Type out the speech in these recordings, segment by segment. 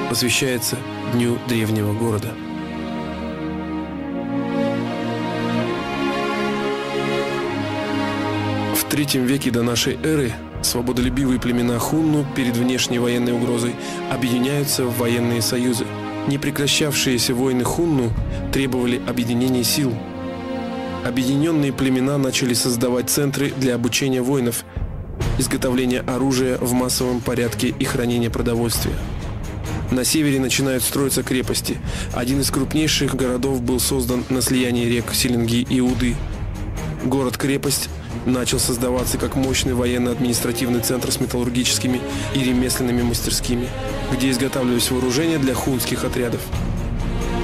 посвящается Дню древнего города. В III веке до нашей эры свободолюбивые племена хунну перед внешней военной угрозой объединяются в военные союзы. Непрекращавшиеся войны хунну требовали объединения сил. Объединенные племена начали создавать центры для обучения воинов, изготовления оружия в массовом порядке и хранения продовольствия. На севере начинают строиться крепости. Один из крупнейших городов был создан на слиянии рек Силинги и Уды. Город-крепость начал создаваться как мощный военно-административный центр с металлургическими и ремесленными мастерскими, где изготавливались вооружения для хуннских отрядов.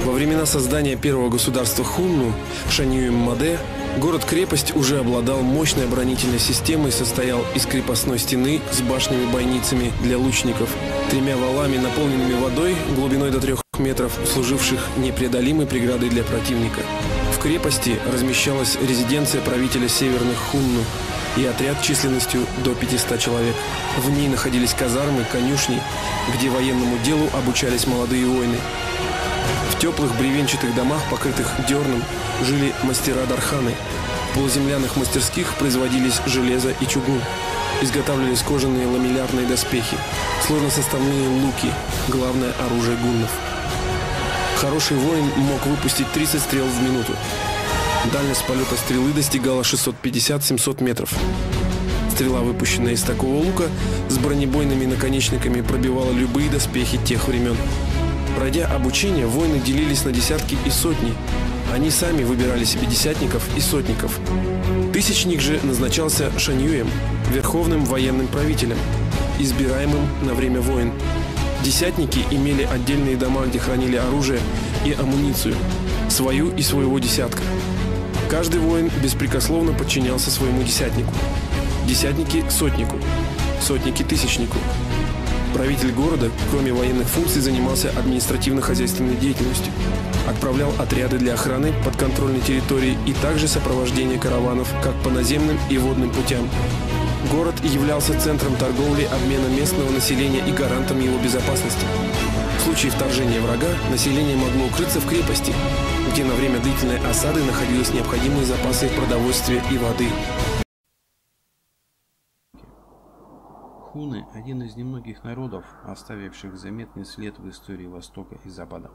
Во времена создания первого государства хунну, Шаньюэм-Маде, город-крепость уже обладал мощной оборонительной системой и состоял из крепостной стены с башнями-бойницами для лучников, 3 валами, наполненными водой глубиной до 3 метров, служивших непреодолимой преградой для противника. В крепости размещалась резиденция правителя северных хунну и отряд численностью до 500 человек. В ней находились казармы, конюшни, где военному делу обучались молодые воины. В теплых бревенчатых домах, покрытых дерном, жили мастера-дарханы. В полуземляных мастерских производились железо и чугун. Изготавливались кожаные ламеллярные доспехи, сложносоставные луки, главное оружие гуннов. Хороший воин мог выпустить 30 стрел в минуту. Дальность полета стрелы достигала 650-700 метров. Стрела, выпущенная из такого лука, с бронебойными наконечниками пробивала любые доспехи тех времен. Пройдя обучение, воины делились на десятки и сотни. Они сами выбирали себе десятников и сотников. Тысячник же назначался Шаньюэм, верховным военным правителем, избираемым на время войн. Десятники имели отдельные дома, где хранили оружие и амуницию, свою и своего десятка. Каждый воин беспрекословно подчинялся своему десятнику. Десятники – сотнику, сотники – тысячнику. Правитель города, кроме военных функций, занимался административно-хозяйственной деятельностью, отправлял отряды для охраны подконтрольной территории и также сопровождения караванов как по наземным и водным путям. Город являлся центром торговли, обмена местного населения и гарантом его безопасности. В случае вторжения врага население могло укрыться в крепости, где на время длительной осады находились необходимые запасы продовольствия и воды. Хунны – один из немногих народов, оставивших заметный след в истории Востока и Запада.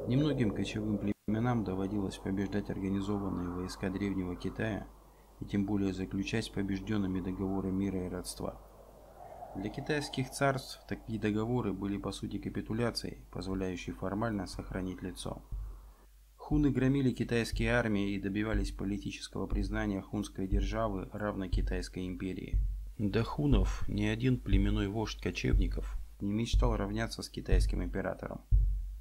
Немногим кочевым племенам доводилось побеждать организованные войска Древнего Китая и тем более заключать с побежденными договоры мира и родства. Для китайских царств такие договоры были по сути капитуляцией, позволяющей формально сохранить лицо. Хунны громили китайские армии и добивались политического признания хунской державы, равной Китайской империи. До хуннов ни один племенной вождь кочевников не мечтал равняться с китайским императором.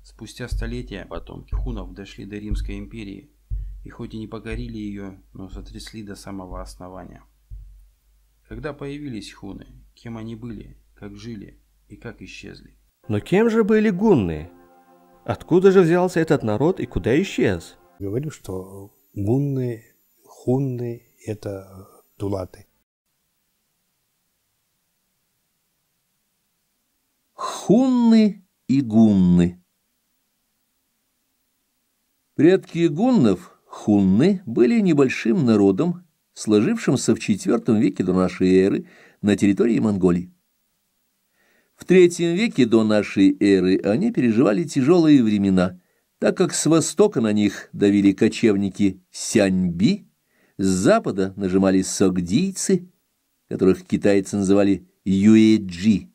Спустя столетия потомки хуннов дошли до Римской империи и хоть и не покорили ее, но сотрясли до самого основания. Когда появились хунны, кем они были, как жили и как исчезли? Но кем же были гунны? Откуда же взялся этот народ и куда исчез? Говорю, что гунны, хунны – это дулаты. Хунны и гунны. Предки гуннов, хунны, были небольшим народом, сложившимся в IV веке до нашей эры на территории Монголии. В III веке до нашей эры они переживали тяжелые времена, так как с востока на них давили кочевники сяньби, с запада нажимали согдийцы, которых китайцы называли юэджи.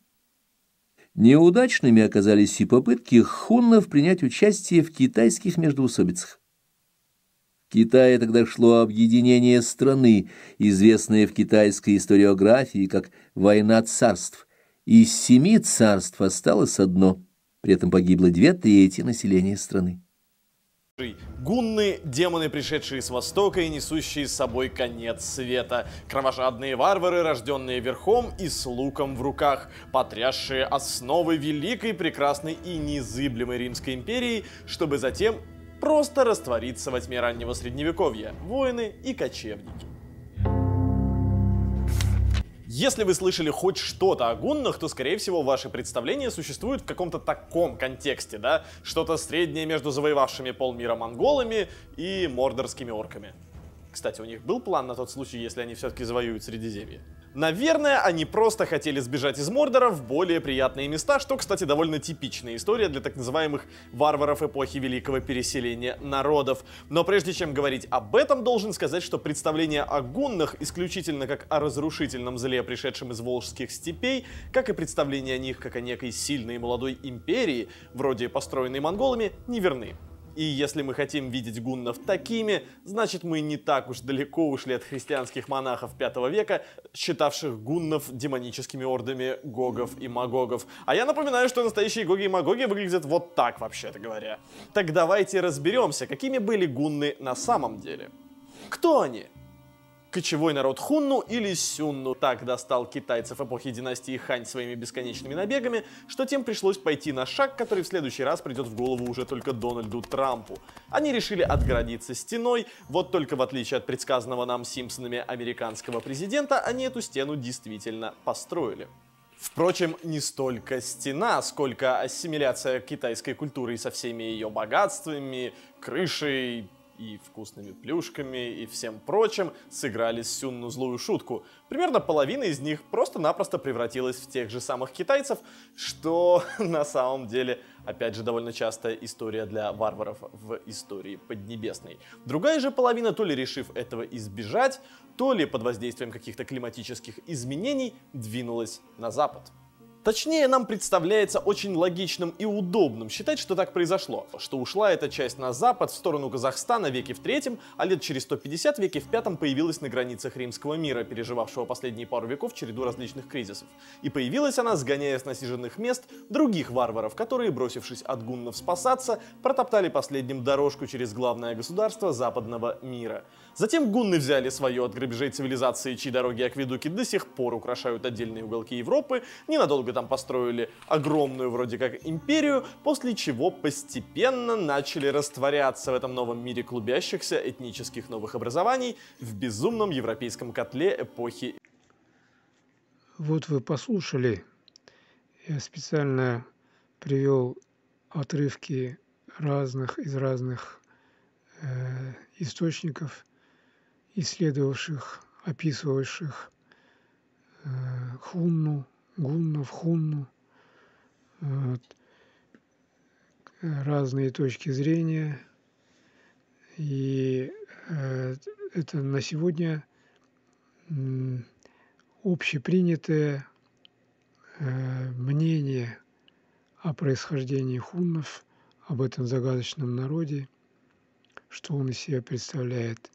Неудачными оказались и попытки хуннов принять участие в китайских междоусобицах. В Китае тогда шло объединение страны, известное в китайской историографии как «Война царств». Из 7 царств осталось одно, при этом погибло 2/3 населения страны. Гунны – демоны, пришедшие с востока и несущие с собой конец света. Кровожадные варвары, рожденные верхом и с луком в руках, потрясшие основы великой, прекрасной и незыблемой Римской империи, чтобы затем просто раствориться во тьме раннего средневековья. Воины и кочевники. Если вы слышали хоть что-то о гуннах, то, скорее всего, ваши представления существуют в каком-то таком контексте, да? Что-то среднее между завоевавшими полмира монголами и мордорскими орками. Кстати, у них был план на тот случай, если они все-таки завоюют Средиземье? Наверное, они просто хотели сбежать из Мордора в более приятные места, что, кстати, довольно типичная история для так называемых варваров эпохи Великого Переселения Народов. Но прежде чем говорить об этом, должен сказать, что представление о гуннах исключительно как о разрушительном зле, пришедшем из волжских степей, как и представление о них как о некой сильной и молодой империи, вроде построенной монголами, неверны. И если мы хотим видеть гуннов такими, значит мы не так уж далеко ушли от христианских монахов V века, считавших гуннов демоническими ордами гогов и магогов. А я напоминаю, что настоящие гоги и магоги выглядят вот так, вообще-то говоря. Так давайте разберемся, какими были гунны на самом деле. Кто они? Кочевой народ хунну или сюнну так достал китайцев эпохи династии Хань своими бесконечными набегами, что тем пришлось пойти на шаг, который в следующий раз придет в голову уже только Дональду Трампу. Они решили отгородиться стеной, вот только в отличие от предсказанного нам Симпсонами американского президента, они эту стену действительно построили. Впрочем, не столько стена, сколько ассимиляция китайской культуры со всеми ее богатствами, крышей и вкусными плюшками и всем прочим сыграли сюнну злую шутку. Примерно половина из них просто-напросто превратилась в тех же самых китайцев, что на самом деле, опять же, довольно частая история для варваров в истории Поднебесной. Другая же половина, то ли решив этого избежать, то ли под воздействием каких-то климатических изменений, двинулась на запад. Точнее, нам представляется очень логичным и удобным считать, что так произошло, что ушла эта часть на запад, в сторону Казахстана веке в III, а лет через 150 веке в V появилась на границах римского мира, переживавшего последние пару веков череду различных кризисов. И появилась она, сгоняя с насиженных мест других варваров, которые, бросившись от гуннов спасаться, протоптали последним дорожку через главное государство западного мира. Затем гунны взяли свое от грабежей цивилизации, чьи дороги и акведуки до сих пор украшают отдельные уголки Европы, ненадолго там построили огромную вроде как империю, после чего постепенно начали растворяться в этом новом мире клубящихся этнических новых образований в безумном европейском котле эпохи. Вот вы послушали, я специально привел отрывки из разных источников, исследовавших, описывавших хунну, гуннов, хунну, вот, разные точки зрения. И это на сегодня общепринятое мнение о происхождении хуннов, об этом загадочном народе, что он из себя представляет,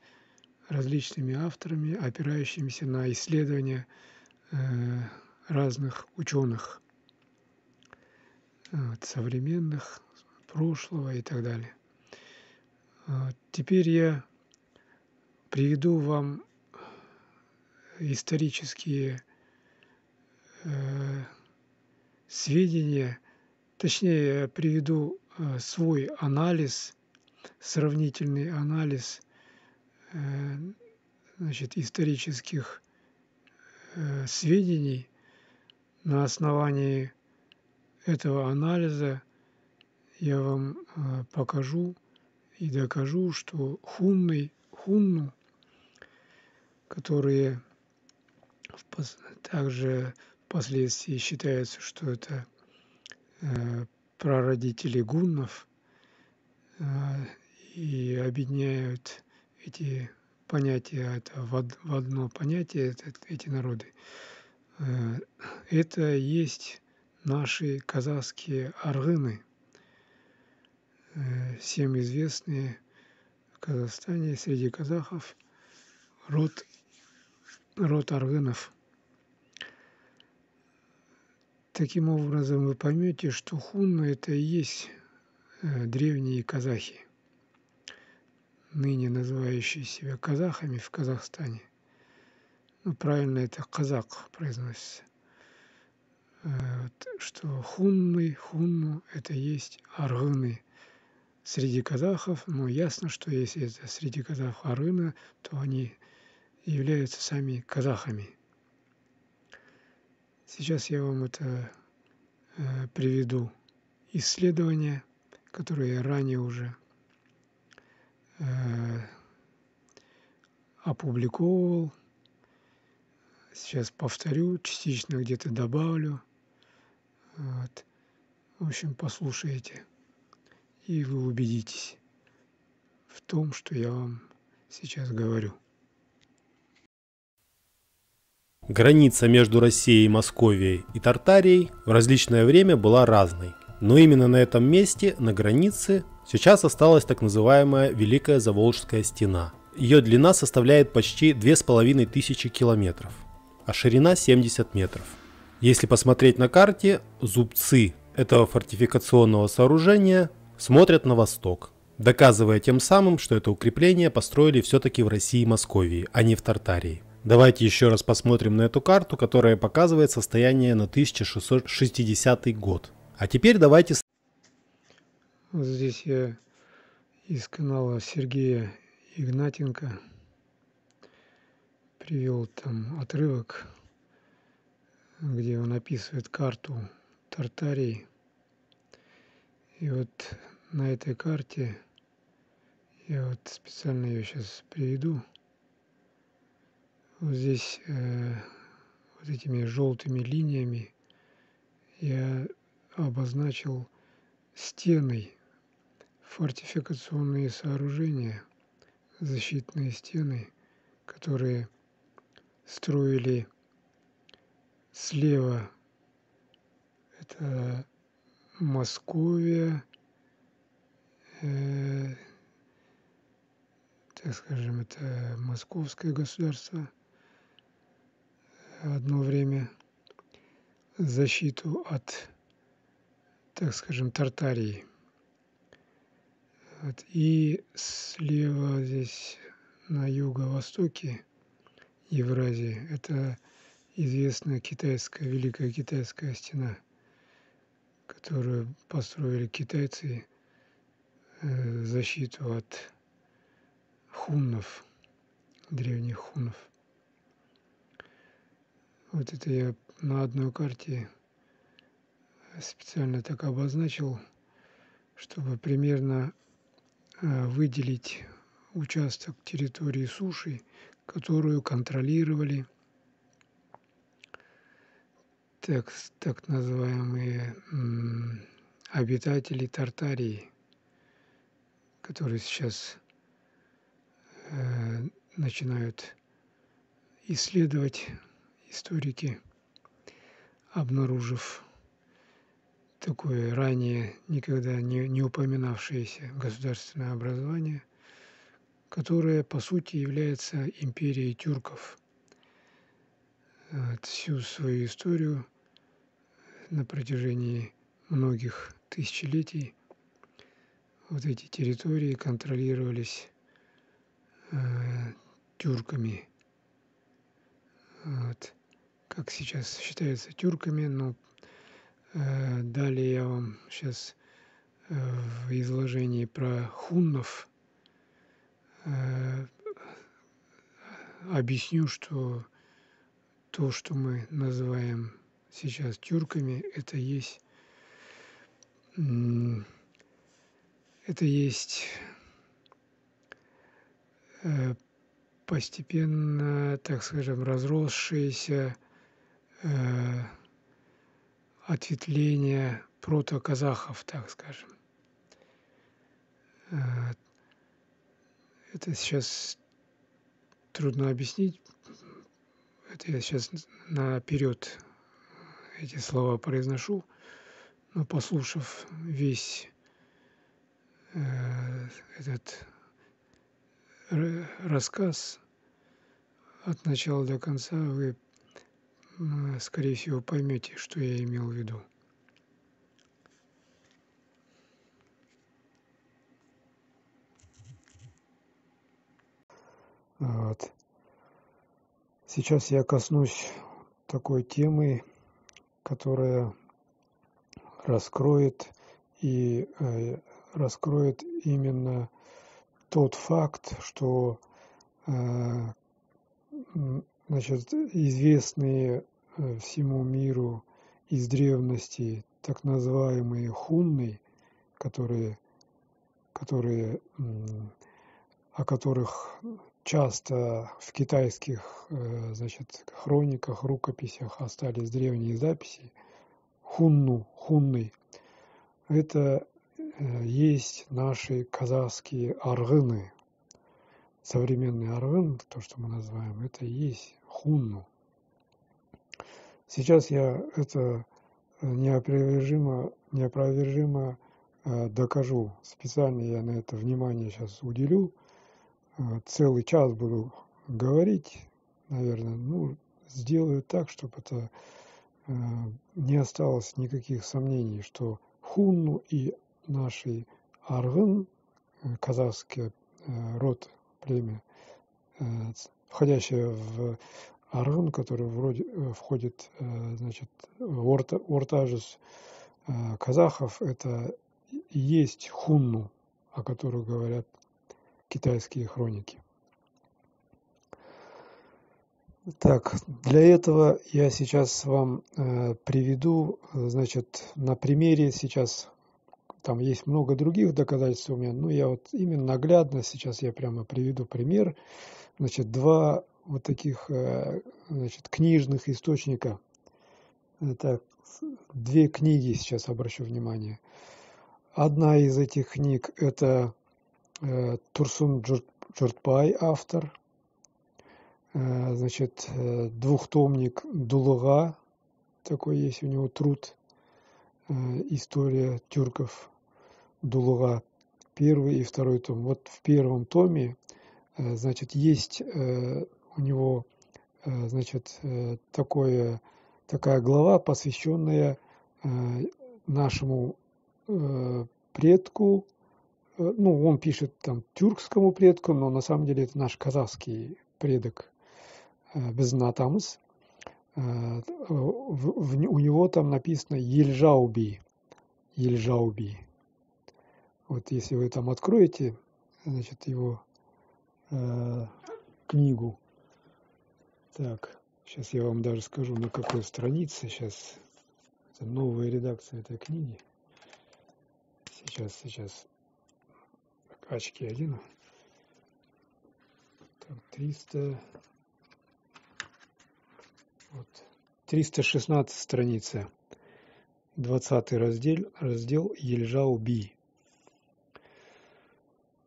различными авторами, опирающимися на исследования разных ученых, современных, прошлого и так далее. Теперь я приведу вам исторические сведения, точнее, я приведу свой анализ, сравнительный анализ исторических сведений. На основании этого анализа я вам покажу и докажу, что хунну, которые также впоследствии считается, что это прародители гуннов, и объединяют эти понятия в одно понятие, эти народы. Это есть наши казахские аргыны, всем известные в Казахстане среди казахов род аргынов. Таким образом, вы поймете, что хунны — это и есть древние казахи, ныне называющие себя казахами в Казахстане. Правильно это казак произносится. Что хунну — это есть аргыны среди казахов, но ясно, что если это среди казахов аргыны, то они являются сами казахами. Сейчас я вам это приведу исследование, которое я ранее уже опубликовал. Сейчас повторю, частично где-то добавлю. Вот. В общем, послушайте, и вы убедитесь в том, что я вам сейчас говорю. Граница между Россией, Московией и Тартарией в различное время была разной. Но именно на этом месте, на границе, сейчас осталась так называемая Великая Заволжская стена. Ее длина составляет почти 2500 километров, а ширина 70 метров. Если посмотреть на карте, зубцы этого фортификационного сооружения смотрят на восток, доказывая тем самым, что это укрепление построили все-таки в России и Московии, а не в Тартарии. Давайте еще раз посмотрим на эту карту, которая показывает состояние на 1660 год. А теперь давайте... Вот здесь я из канала Сергея Игнатенко привел там отрывок, где он описывает карту Тартарии. И вот на этой карте, я вот специально ее сейчас приведу, вот здесь вот этими желтыми линиями я обозначил стены, фортификационные сооружения, защитные стены, которые строили слева. Это Московия, так скажем, это московское государство. Одно время защиту от, так скажем, Тартарии. Вот. И слева здесь на юго-востоке Евразии это известная китайская, Великая Китайская стена, которую построили китайцы в защиту от хуннов, древних хуннов. Вот это я на одной карте специально так обозначил, чтобы примерно выделить участок территории суши, которую контролировали так называемые обитатели Тартарии, которые сейчас начинают исследовать историки, обнаружив такое ранее никогда не упоминавшееся государственное образование, которое по сути является империей тюрков. Всю свою историю на протяжении многих тысячелетий вот эти территории контролировались тюрками. Вот. Как сейчас считается тюрками, но далее я вам сейчас в изложении про хуннов объясню, что то, что мы называем сейчас тюрками, это есть постепенно, так скажем, разросшееся ответвление протоказахов, так скажем. Это сейчас трудно объяснить. Это я сейчас наперед эти слова произношу, но послушав весь этот рассказ от начала до конца, вы, скорее всего, поймете, что я имел в виду. Вот. Сейчас я коснусь такой темы, которая раскроет именно тот факт, что значит, известные всему миру из древности так называемые хунны, о которых часто в китайских, значит, хрониках, рукописях остались древние записи, хунны, это есть наши казахские аргыны. Современный аргын, то, что мы называем, это и есть хунну. Сейчас я это неопровержимо докажу. Специально я на это внимание сейчас уделю. Целый час буду говорить, наверное. Сделаю так, чтобы это не осталось никаких сомнений, что хунну и наши аргын, казахский род, племя, входящее в аргын, который вроде входит, значит, в ортажес казахов, это и есть хунну, о которых говорят китайские хроники. Так, для этого я сейчас вам приведу, значит, на примере сейчас, там есть много других доказательств у меня, но я вот именно наглядно сейчас я прямо приведу пример, значит, два вот таких, значит, книжных источника. Это две книги сейчас обращу внимание. Одна из этих книг это Турсун Журтбай, автор. Значит, двухтомник Дулыга, такой есть у него труд, история тюрков Дулыга, первый и второй том. Вот в первом томе, значит, есть у него, значит, такая глава, посвященная нашему предку. Ну, он пишет там тюркскому предку, но на самом деле это наш казахский предок Безнатамс. У него там написано Ельжауби. Вот если вы там откроете, значит, его книгу. Так, сейчас я вам даже скажу, на какой странице сейчас. Это новая редакция этой книги. Сейчас. Очки одену. Так, 316 страница. 20 раздел Ельжауби.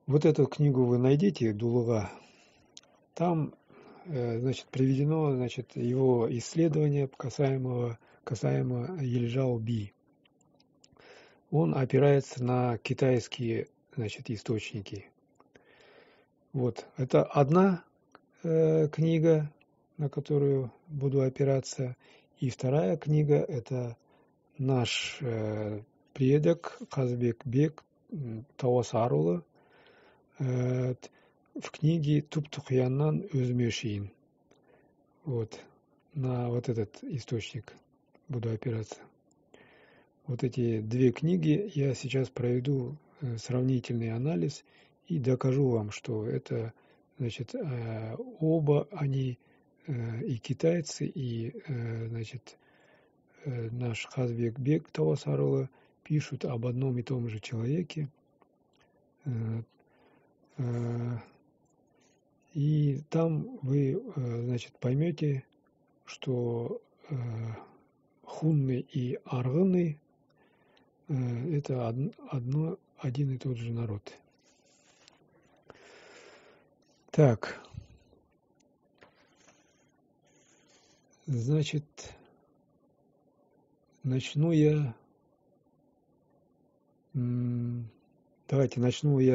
Вот эту книгу вы найдете, Дулыга. Там, значит, приведено, значит, его исследование касаемо Ельжауби. Он опирается на китайские, значит, источники. Вот, это одна книга, на которую буду опираться. И вторая книга – это наш предок Казбек Тавасарулы в книге Туптухьяннан Өзмешин. Вот, на вот этот источник буду опираться. Вот эти две книги я сейчас проведу сравнительный анализ и докажу вам, что это, значит, оба они, и китайцы, и, значит, наш Казбек Тавасарулы пишут об одном и том же человеке. И там вы, значит, поймете, что хунны и аргыны это один и тот же народ. Так, значит, начну я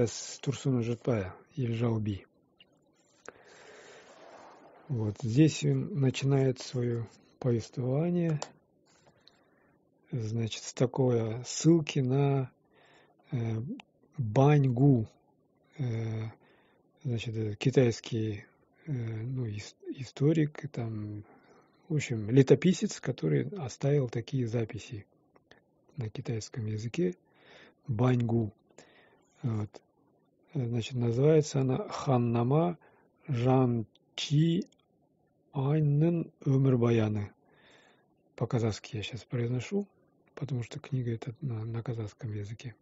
с Турсуна Журтбая, Ельжауби. Вот здесь он начинает свое повествование, значит, с такой ссылки на Баньгу, значит, китайский, ну, историк, там, в общем, летописец, который оставил такие записи на китайском языке, Баньгу. Вот. Значит, называется она Ханнама Жанчи Айнын Өмір баяны. по-казахски я сейчас произношу, потому что книга это на казахском языке.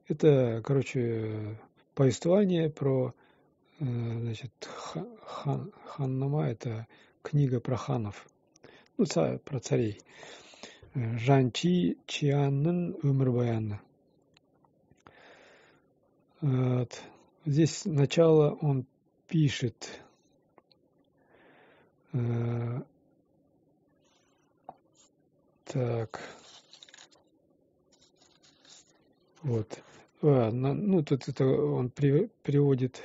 Это, короче, повествование про, значит, ханнама, это книга про ханов, ну, про царей. Жанчи Чианның өмірбаяны. Вот. Здесь начало он пишет. Так. Вот. Ну, тут это он приводит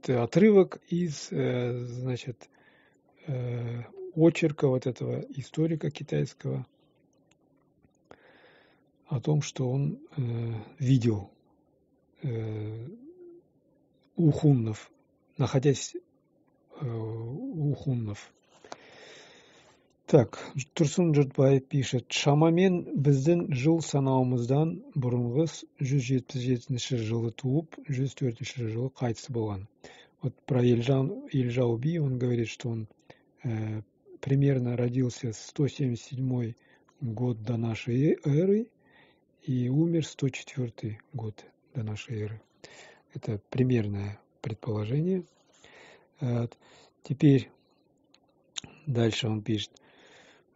отрывок из, значит, очерка вот этого историка китайского о том, что он видел у хуннов, находясь у хуннов. Так, Турсун Жұртбай пишет: шамамен біздің жыл санауымыздан бұрынғы 177 жылы туып, 104 жылы қайтыс болған. Вот про Ильжау Би он говорит, что он примерно родился 177 год до нашей эры и умер 104 год до нашей эры. Это примерное предположение. Теперь дальше он пишет: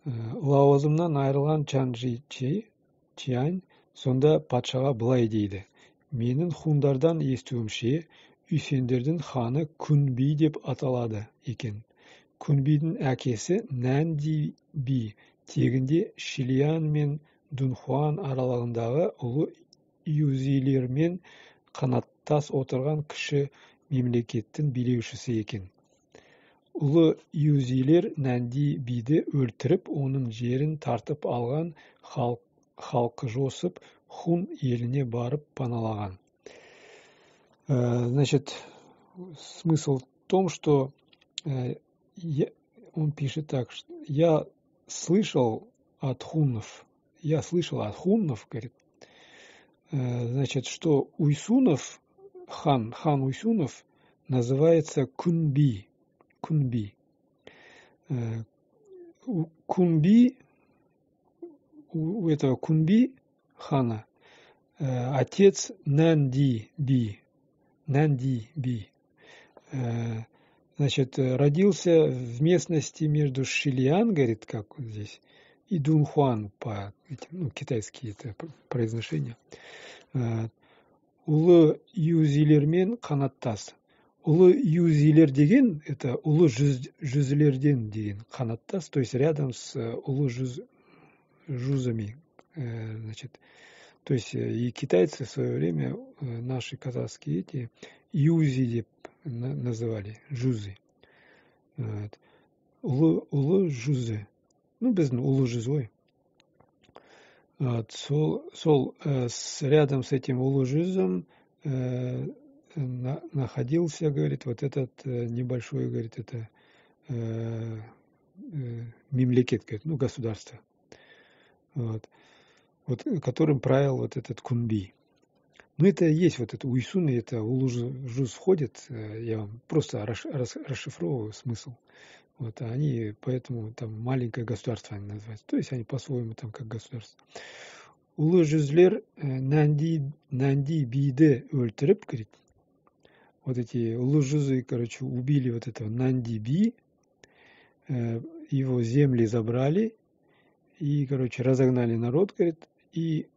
лауазымнан айырылған Чанжи Чиань сонда патшаға былай дейді: менің хундардан естуімше, үйсендердің ханы Күнби деп аталады екен. Күнбидің әкесі Нанди Би тегінде Шилиан мен Дунхуан аралығындағы ұлы юзилермен қанаттас отырған кіші мемлекеттің билеушісі екен. Ұлы юзилер Нанди биді өлтіріп, оның жерін тартып алған, халқы жосып, хун еліне барып паналаған. Значит, смысл в том, что он пишет так, что я слышал от хуннов, говорит, значит, что Уйсунов, хан Уйсунов называется Кунби. Кунби, у этого Кунби хана отец Нанди Би. Значит, родился в местности между Шилиан, говорит, как вот здесь, и Дунхуан, по китайские это произношения. Улы юзилермен қанаттас. Улы юзилер деген, это улы жүзілерден деген қанаттас, то есть рядом с улы жузами. Значит, то есть и китайцы в свое время, наши казахские эти, юзи деп называли, жузы. Улы жузы. Ну, біздің улы жүзой. Сол рядом с этим улы жүзом находился, говорит, вот этот небольшой, говорит, это мемлекет, говорит, ну, государство, вот, которым правил вот этот Кунби. Ну, это есть вот это Уйсуны, это Улу-Жуз входит, я вам просто расшифровываю смысл. Вот, а они поэтому там маленькое государство они называются. То есть они по-своему там как государство. Улу-Жузлер Нанди Биде өлтіріп, говорит, вот эти Улу-Жузы, короче, убили вот этого Нанди Би, его земли забрали и, короче, разогнали народ, говорит, и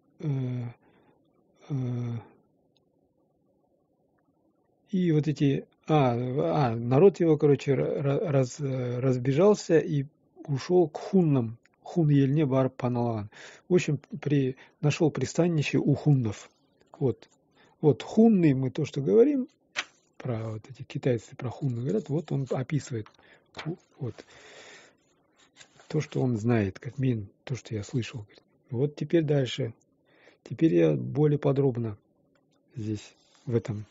вот эти... народ его, короче, разбежался и ушел к хуннам. Хун еліне барып паналаған. В общем, нашел пристанище у хуннов. Вот хунны, мы то, что говорим, про вот эти китайцы, про хунны говорят, вот он описывает вот то, что он знает, как мин, то, что я слышал. Вот теперь дальше. Теперь я более подробно здесь, в этом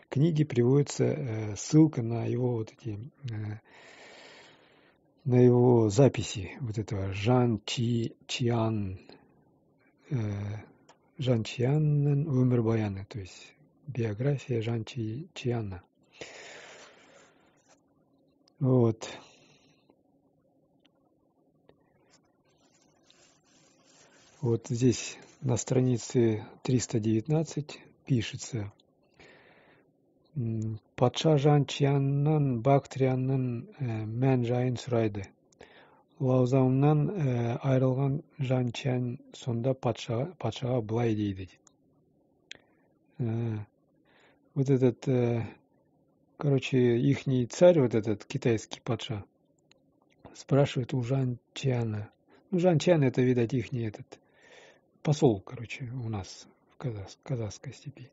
книге приводится ссылка на его вот эти, на его записи вот этого Жан Чиан өмірбаяны, то есть биография Жан Чиана. Вот. Вот здесь на странице 319 пишется: Патша Жанчианнан Бактриянның мән жайын сұрайды. Лаузамнан айрылған Жанчиян сонда патшаға былай дейді. Вот этот, короче, ихний царь, вот этот китайский патша, спрашивает у Жанчияна. Ну, Жанчиян это, видать, ихний этот посол, короче, у нас в Казахской степи.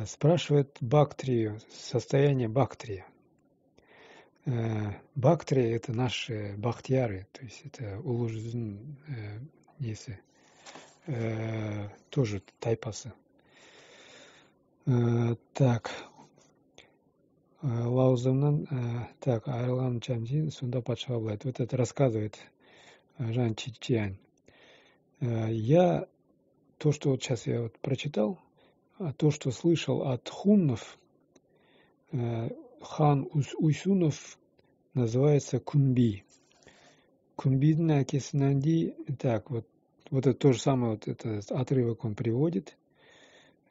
Спрашивает Бактрию, состояние Бактрия. Бактрия это наши бахтияры, то есть это улуждун несі, тоже тайпасы. Так, Лаузамнан, так, айрылған Чамзин, сонда патшаға былай. Вот это рассказывает Жанчиян. Я, то, что вот сейчас я вот прочитал, то, что слышал от хуннов, хан Уйсунов называется Кунби. Кунбидің әкесінен дей, так, вот это то же самое, вот этот отрывок он приводит.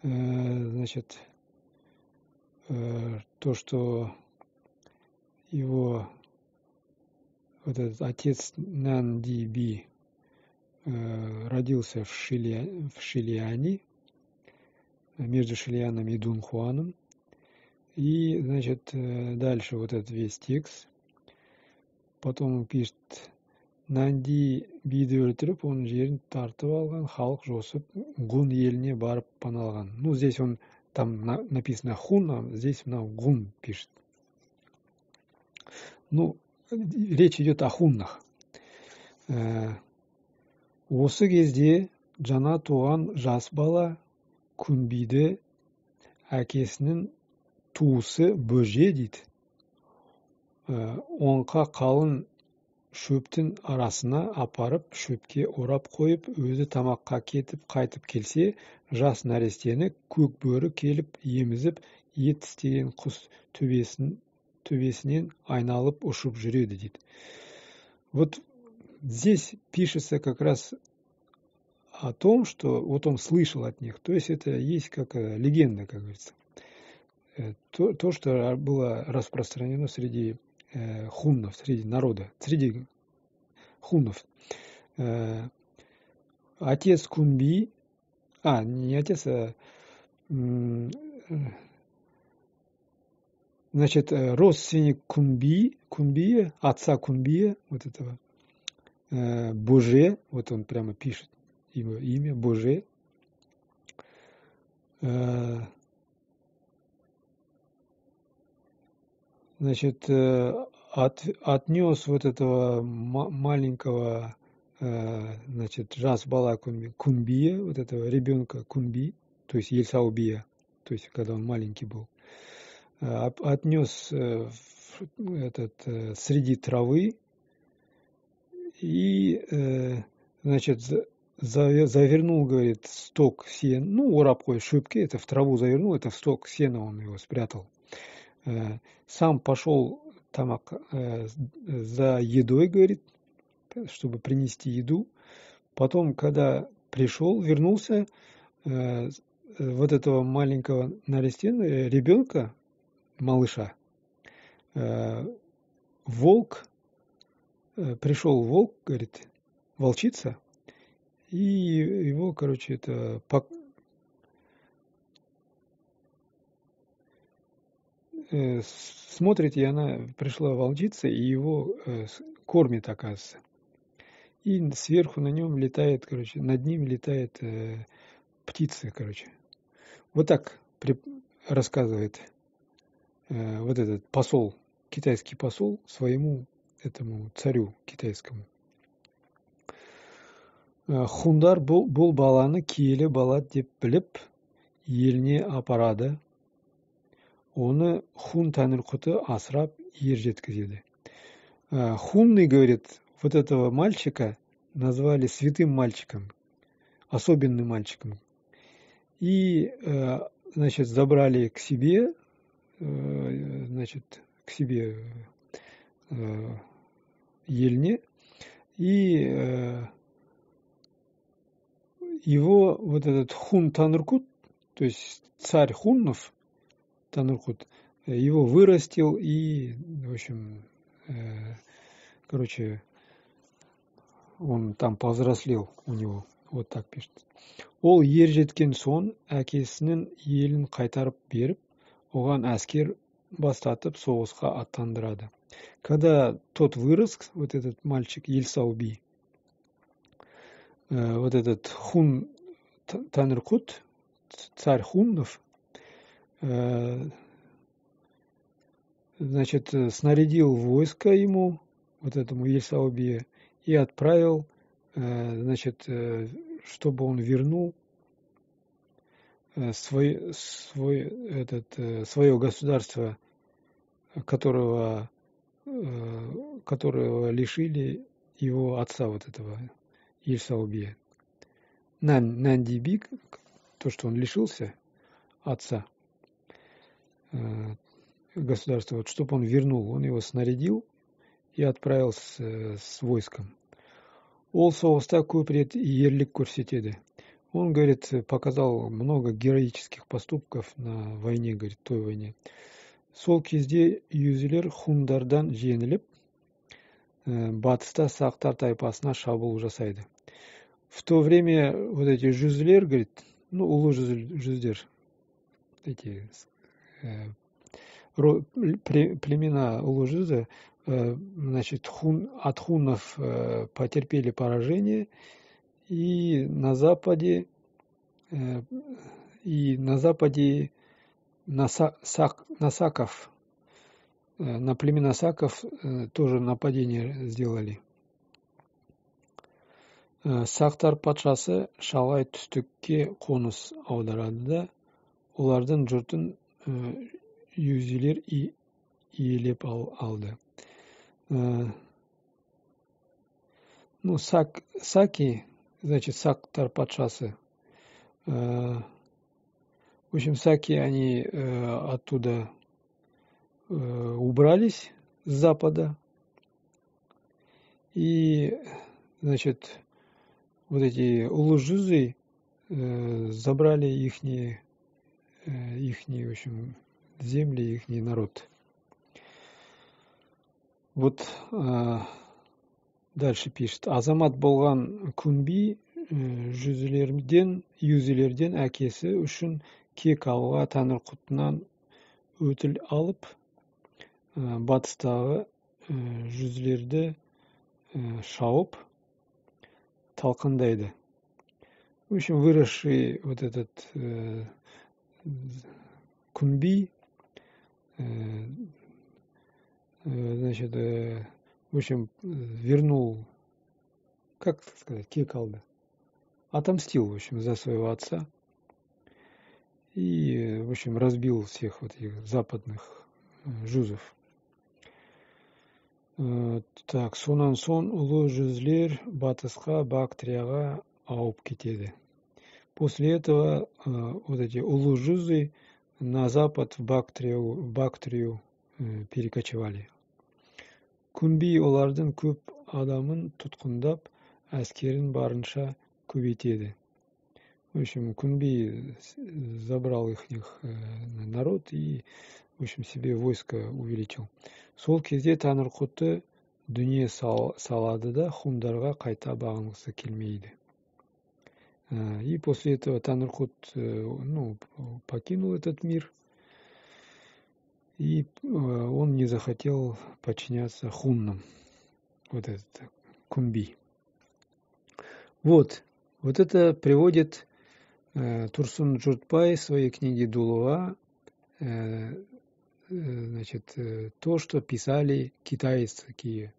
Значит, то, что его вот этот отец Нанди Би родился в Шилиане, между Шилианом и Дунхуаном. И, значит, дальше вот этот весь текст. Потом он пишет: Нанди биді өлтіріп, оның жерін тартып алған, халық жосып, гун еліне барып паналған. Ну, здесь он, там написано хун, а здесь гун пишет. Ну, речь идет о хуннах. Осы кезде жаңа туған жас бала Кунбиді әкесінің туысы бөже дейді. Онқа қалың шөптің арасына апарып, шөпке орап қойып, өзі тамаққа кетіп, қайтып келсе, жас нәрестені көк бөрі келіп, емізіп, ет істеген құс төбесінен айналып ұшып жүреді дейді. Вот здесь пишется как раз о том, что вот он слышал от них. То есть это есть как легенда, как говорится. То, что было распространено среди хуннов, среди народа, среди хуннов. Отец Кунби, не отец, значит, родственник Кунбия, отца Кунбия, вот этого, Боже, вот он прямо пишет его имя, Боже. Значит, отнес вот этого маленького, значит, жас бала Кунбия, вот этого ребенка Кунби, то есть Ельсаубия, то есть когда он маленький был, отнес среди травы и, значит, завернул, говорит, сток сена, ну, орапкой шөпке, это в траву завернул, это в сток сена он его спрятал. Сам пошел там за едой, говорит, чтобы принести еду. Потом, когда пришел, вернулся, вот этого маленького нарестена, ребенка, малыша, пришел волк, говорит, волчица, и его, короче, это смотрит, и она пришла волчица, и его кормит, оказывается. И сверху на нем летает, короче, над ним летает птицы, короче. Вот так рассказывает вот этот посол, китайский посол, своему этому царю китайскому. Хундар бұл баланы киелі бала деп біліп, еліне апарады. Оны хун Тәңірқұты асырап ер жеткізеді. Хунны, говорит, вот этого мальчика назвали святым мальчиком, особенным мальчиком. И, значит, забрали к себе, значит, к себе Ельне, и его вот этот хун Танркут, то есть царь хуннов Танркут, его вырастил и, в общем, короче, он там повзрослел у него. Вот так пишет. Ол ер жеткен соң әкесінің елін қайтарып беріп, оған әскер бастатып соғысқа аттандырады. Когда тот вырос, вот этот мальчик Ильсауби, вот этот хун Танркут, царь хуннов, значит, снарядил войско ему, вот этому Ильсаубе, и отправил, значит, чтобы он вернул свое государство, которого лишили его отца, вот этого Ильсаубе. Нандибик, то, что он лишился отца государства, вот, чтобы он вернул, он его снарядил и отправил с войском. Ол соғыста көп рет ерлік көрсетеді. Он, говорит, показал много героических поступков на войне, говорит, той войне. Сол кезде юзілер хундардан жеңіліп, батыста сақтар тайпасына шабуыл жасайды. В то время вот эти жүзілер, говорит, ну, улы жүздер, эти племена улы жүзі, значит, от хуннов потерпели поражение, и на западе на саков, на племена саков тоже нападение сделали. Сақтар патшасы шалғай түстікке қоныс аударады да, олардың жұртын юзилер иелеп алды. Ну, саки, значит, сактар патшасы. В общем, саки, они оттуда убрались с запада. И, значит, вот эти улужузы забрали ихние, в общем, земли, ихний народ. Вот дальше пишет. Азамат болған күнби юзілерден әкесі үшін кек алуға Тәңірқұтынан өтіл алып, батыстағы жүзілерді шауып талқандайды. В общем, выросший вот этот күнби, значит, в общем, вернул, как сказать, кекалды, отомстил, в общем, за своего отца и, в общем, разбил всех вот этих западных жузов. Так, сонан сон улы жүзлер батысқа Бактрияға ауып кетеді. После этого вот эти улы жүзы на запад в Бактрию перекочевали. Күнби олардың көп адамын тұтқындап, әскерін барынша көбейтеді. В общем, Күнби забрал их народ и, в общем, себе войско увеличил. Сол кезде Тәңірқұты дүние салады да, хундарға қайта бағынғысы келмейді. И после этого Тәңірқұт, ну, покинул этот мир. И он не захотел подчиняться хуннам, вот этот Күнби. Вот это приводит Турсун Журтбай в своей книге Дулуа, значит, то, что писали китайские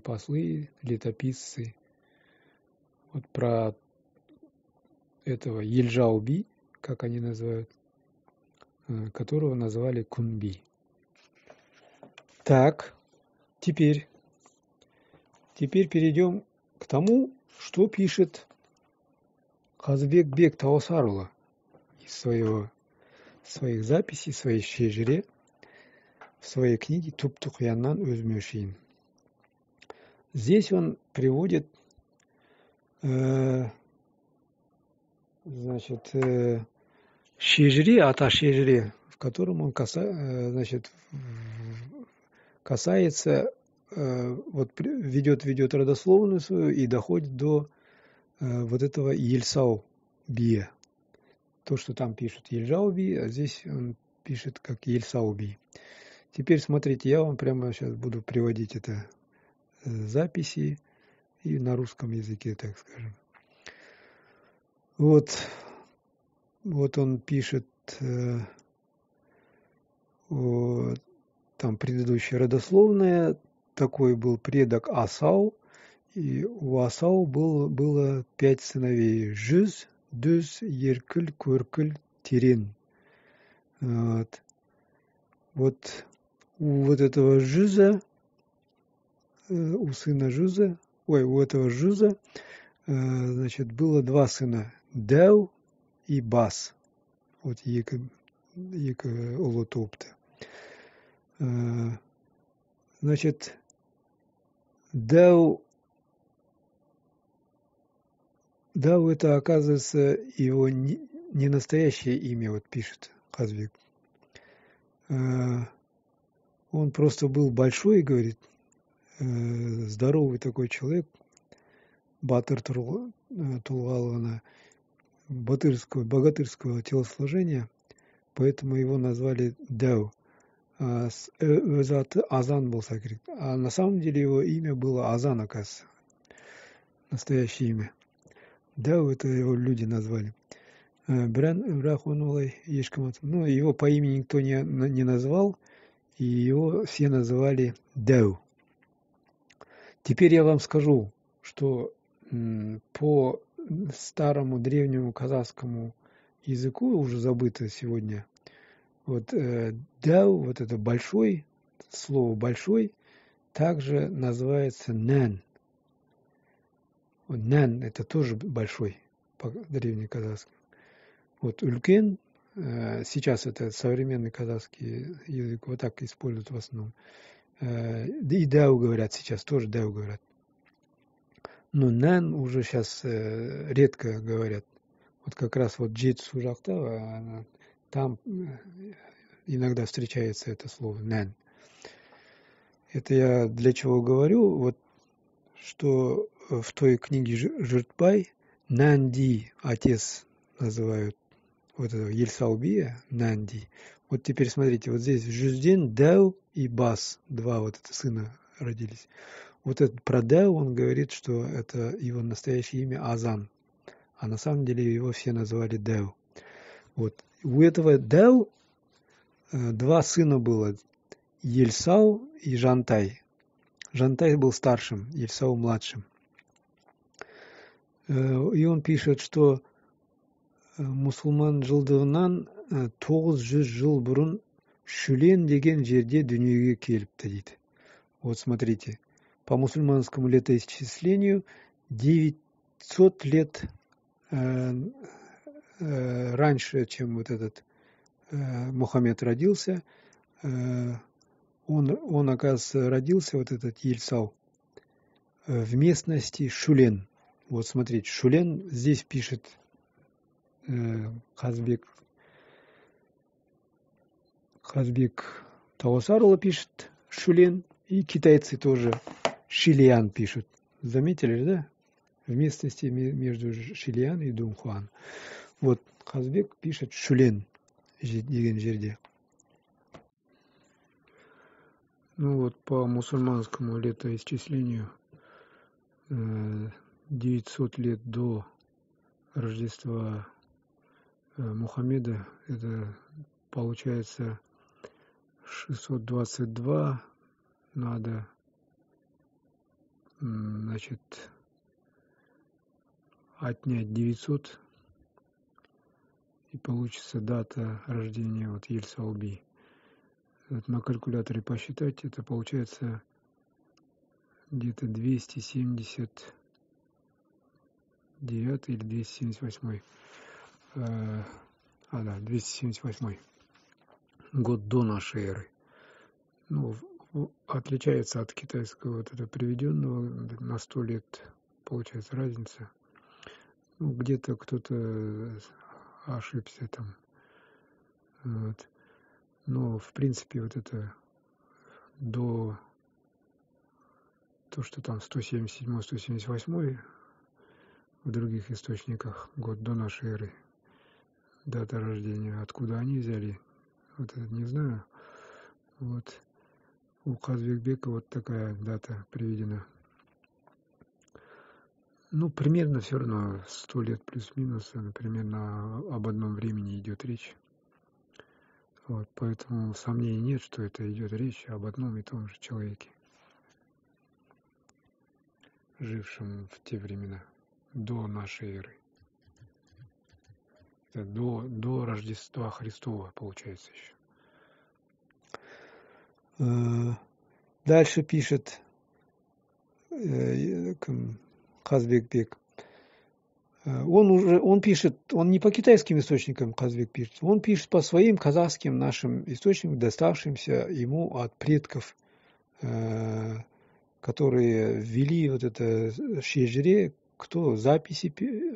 послы, летописцы, вот про этого Ельжауби, как они называют, которого назвали Күнби. Так, теперь перейдем к тому, что пишет Қазыбек Таусарұлы из своих записей, своей шежіре, в своей книге Туп-Тұқияннан өзіме шейін. Здесь он приводит значит, Шежри, ата Шежри, в котором он касается, вот ведет родословную свою и доходит до вот этого Ельсау Бия. То, что там пишут Ельжау Би, а здесь он пишет как Ельсау Би. Теперь смотрите, я вам прямо сейчас буду приводить это записи и на русском языке, так скажем. Вот он пишет, там предыдущая родословная, такой был предок Асау, и у Асау было 5 сыновей: Жюз, Дюз, Еркель, Куркель, Тирин. Вот у этого Жюза, у этого Жюза, значит, было 2 сына: Дев и Бас. Вот Ека Олотопта. Значит, Дев это, оказывается, его не настоящее имя, вот пишет Хазбек. Он просто был большой, говорит, здоровый такой человек, Батыр Тулгалана, богатырского телосложения, поэтому его назвали Дев. Азан был сакрит. А на самом деле его имя было Азан, оказывается. Настоящее имя. Дев это его люди назвали. Ну, его по имени никто не назвал, и его все называли Дев. Теперь я вам скажу, что по старому древнему казахскому языку, уже забыто сегодня, вот Дев, вот это большой, слово большой, также называется Нэн. Вот Нэн это тоже большой по древнеказахскому. Вот Улькен, сейчас это современный казахский язык, вот так используют в основном. И Дев говорят сейчас, тоже Дев говорят. Но Нэн уже сейчас редко говорят. Вот как раз вот Джит Сужахта, там иногда встречается это слово Нэн. Это я для чего говорю? Вот что в той книге Жиртбай Нанди, отец называют вот этого Ельсаубия, Нанди. Вот теперь смотрите, вот здесь Жюздин, Дев и Бас, 2 вот это сына родились. Вот этот про Дев, он говорит, что это его настоящее имя Азан, а на самом деле его все называли Дев. Вот. У этого Дев 2 сына было, Ельсау и Жантай. Жантай был старшим, Ельсау младшим. И он пишет, что мұсылман жылдығынан 900 жыл бұрын Шүлен деген жерде дүниеге келіпті дейді. Вот смотрите, по мусульманскому летоисчислению 900 лет раньше, чем вот этот Мухаммед родился, он, оказывается, родился, вот этот Ельсау, в местности Шулен. Вот смотрите, Шулен здесь пишет Хазбек Таусарова пишет Шулен, и китайцы тоже Шилиан пишут. Заметили, да? В местности между Шилиан и Дунхуан. Вот Хазбек пишет Шулен деген жерде. Ну вот по мусульманскому летоисчислению 900 лет до Рождества Мухаммеда, это получается 622, надо, значит, отнять 900, и получится дата рождения вот Ельсауби. Вот на калькуляторе посчитать, это получается где-то 279 или 278. 278 год до нашей эры. Ну, отличается от китайского вот это приведенного на 100 лет, получается разница. Ну, где-то кто-то ошибся там. Вот. Но, в принципе, вот это до то, что там 177-178 в других источниках, год до нашей эры, дата рождения, откуда они взяли, вот это не знаю. Вот. У Казбекбека вот такая дата приведена. Ну, примерно все равно 100 лет плюс-минус, примерно об одном времени идет речь. Вот, поэтому сомнений нет, что это идет речь об одном и том же человеке, жившем в те времена, до нашей эры. Это до Рождества Христова, получается еще. Дальше пишет Казбекбек. Он пишет, он не по китайским источникам Казбек пишет, он пишет по своим казахским нашим источникам, доставшимся ему от предков, которые ввели вот это шежре, кто записи,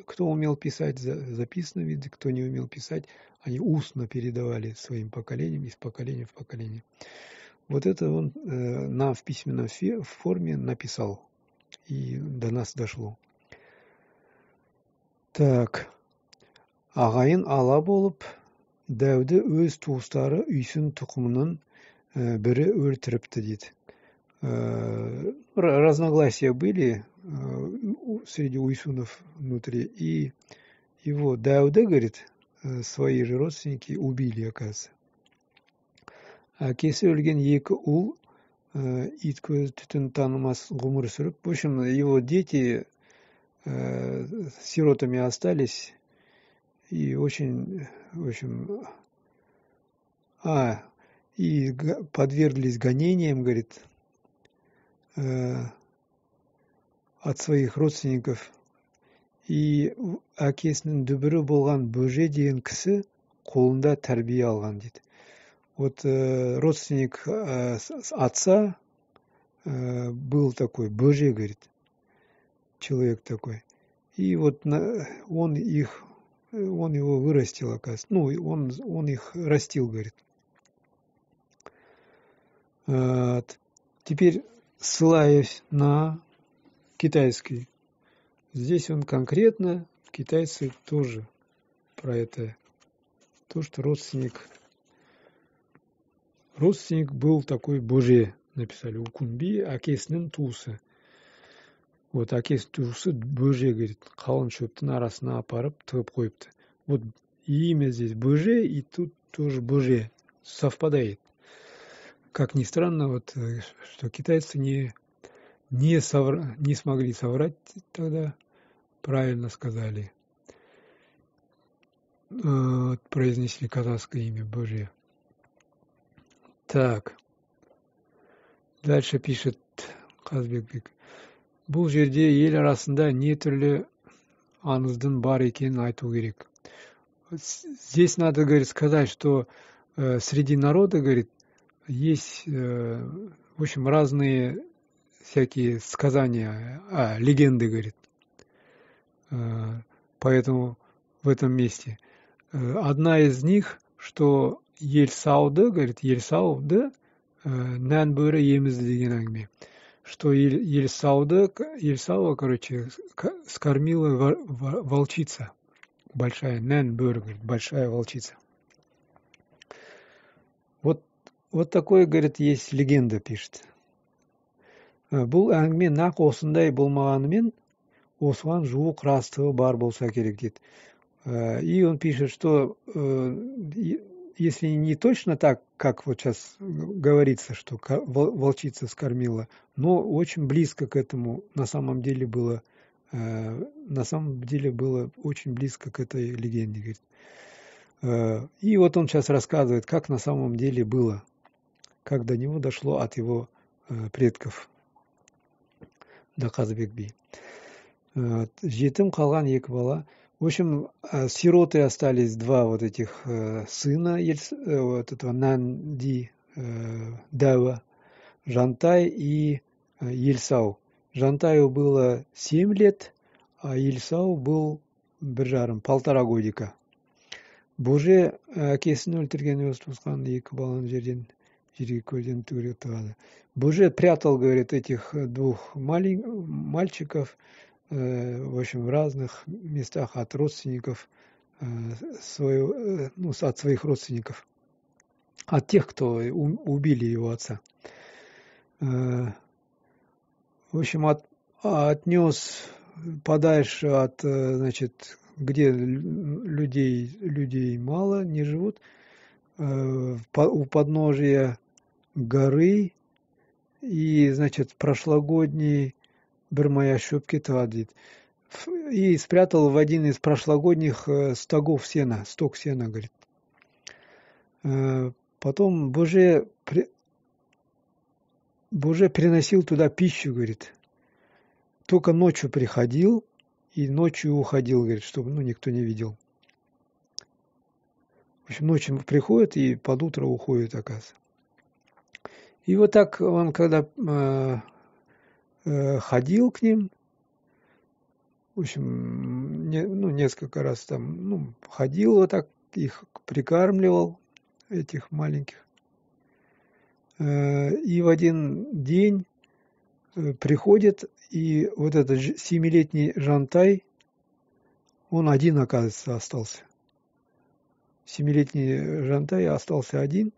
кто умел писать записанном виде, кто не умел писать, они устно передавали своим поколениям, из поколения в поколение. Вот это он нам в письменном форме написал, и до нас дошло. Так. Ағайын ала болып, дәуді өз туыстары үйсін тұқымының бірі өлтіріпті дейді. Разногласия были среди уйсунов внутри, и его Дауда, говорит, свои же родственники убили, оказывается. Әкесі өлген екі ұл ит көз түтін танымас ғұмыр сүріп, в общем, его дети сиротами остались и очень, в общем, и подверглись гонениям, говорит, от своих родственников. И әкесінің дүбірі болған бөже деген кісі қолында тәрбие алған дейді. Вот родственник отца был такой, бөже, говорит, человек такой. И вот он его вырастил, оказывается. Ну, он их растил, говорит. Теперь, ссылаясь на китайский, здесь он конкретно, китайцы тоже про это. То, что родственник был такой бөже, написали, у Кунби әкесінің туысы. Вот әкесі туысы бөже, говорит, қалың шөптің арасына апарып тығып қойыпты. Вот имя здесь бөже, и тут тоже бөже. Совпадает. Как ни странно, вот, что китайцы не смогли соврать тогда, правильно сказали, произнесли казахское имя бөже. Так. Дальше пишет Казбекбек. Бұл жерде ел арасында не түрлі аңыздың бар екенін айту керек. Здесь надо, говорит, сказать, что среди народа, говорит, есть, в общем, разные всякие сказания, легенды, говорит. Поэтому в этом месте. Одна из них, что Ельсауды, говорит, Ельсауды, нән бөрі емізді деген әңгіме. Что Ельсау, короче, скормила волчица. Большая, нән бөрі, говорит, большая волчица. Вот такое, говорит, есть легенда, пишет. Бұл әңгіме нақ осындай болмағанымен, осыған жуық растығы бар болса керек, дейді. И он пишет, что если не точно так, как вот сейчас говорится, что волчица скормила, но очень близко к этому на самом деле было очень близко к этой легенде. Говорит. И вот он сейчас рассказывает, как на самом деле было, как до него дошло от его предков. До Казбекби. Жетім қалған екі бала. В общем, сироты остались два вот этих сына, вот этого Нанди Дава, Жантай и Ельсау. Жантаю было 7 лет, а Ельсау был бір жарым, 1,5 годика. Боже әкесін өлтірген өз туысқан 2 баланы жерге көлден түгірі тығады. Боже прятал, говорит, этих 2 мальчиков, в общем, в разных местах от родственников, от своих родственников, от тех, кто убили его отца. В общем, отнес подальше от, значит, где людей мало, не живут, у подножия горы, и, значит, прошлогодний бермаяшуп кетвадит, и спрятал в один из прошлогодних стогов сена, сток сена, говорит. Потом Боже приносил туда пищу, говорит. Только ночью приходил и ночью уходил, говорит, чтобы никто не видел. В общем, ночью приходит и под утро уходит, оказывается. И вот так он, когда ходил к ним, в общем, несколько раз там, ходил вот так, их прикармливал, этих маленьких. И в один день приходит, и вот этот 7-летний Жантай, он один, оказывается, остался. 7-летний Жантай остался один,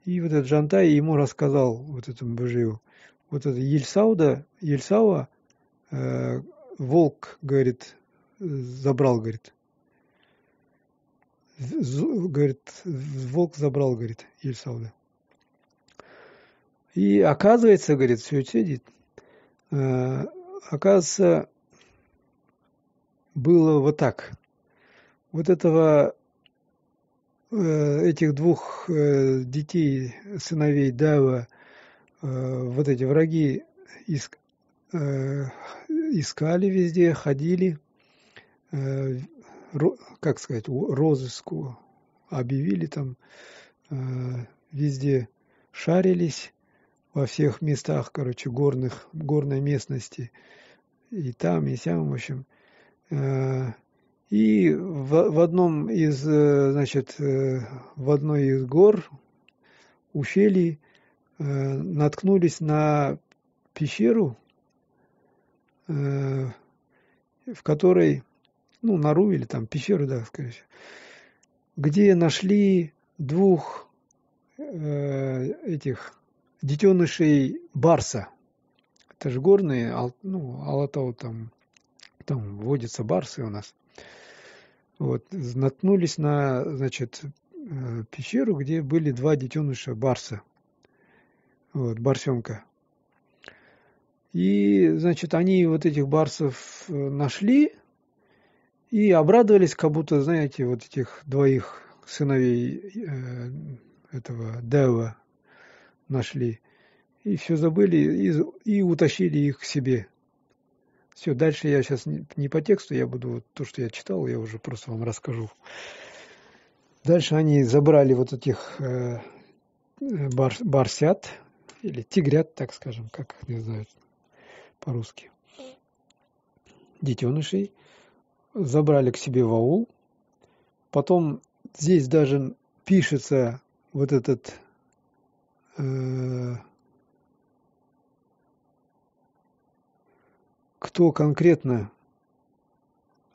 и вот этот Жантай ему рассказал, вот этому Божию, вот это Ельсава, волк, говорит, забрал, говорит. Волк забрал, говорит, Ельсауда. И оказывается, говорит, все сидит. Оказывается, было вот так. Вот этих 2 детей, сыновей Дава, вот эти враги искали везде, ходили, как сказать, розыску объявили там, везде шарились, во всех местах, короче, горной местности, и там, и сям, в общем. И в одном из, значит, в одной из гор, ущелий, наткнулись на пещеру, в которой, нору или там пещеру, да, скорее всего, где нашли 2 этих детенышей барса. Это же горные, Алатау, там водятся барсы у нас. Вот, наткнулись на, значит, пещеру, где были 2 детеныша барса. Вот, барсенка. И, значит, они вот этих барсов нашли и обрадовались, как будто, знаете, вот этих 2 сыновей этого Дева нашли. И все забыли и утащили их к себе. Все, дальше я сейчас не по тексту, я буду вот то, что я читал, я уже просто вам расскажу. Дальше они забрали вот этих барсят, или тигрят, так скажем, как их называют по-русски, детенышей, забрали к себе в аул. Потом здесь даже пишется вот этот кто конкретно,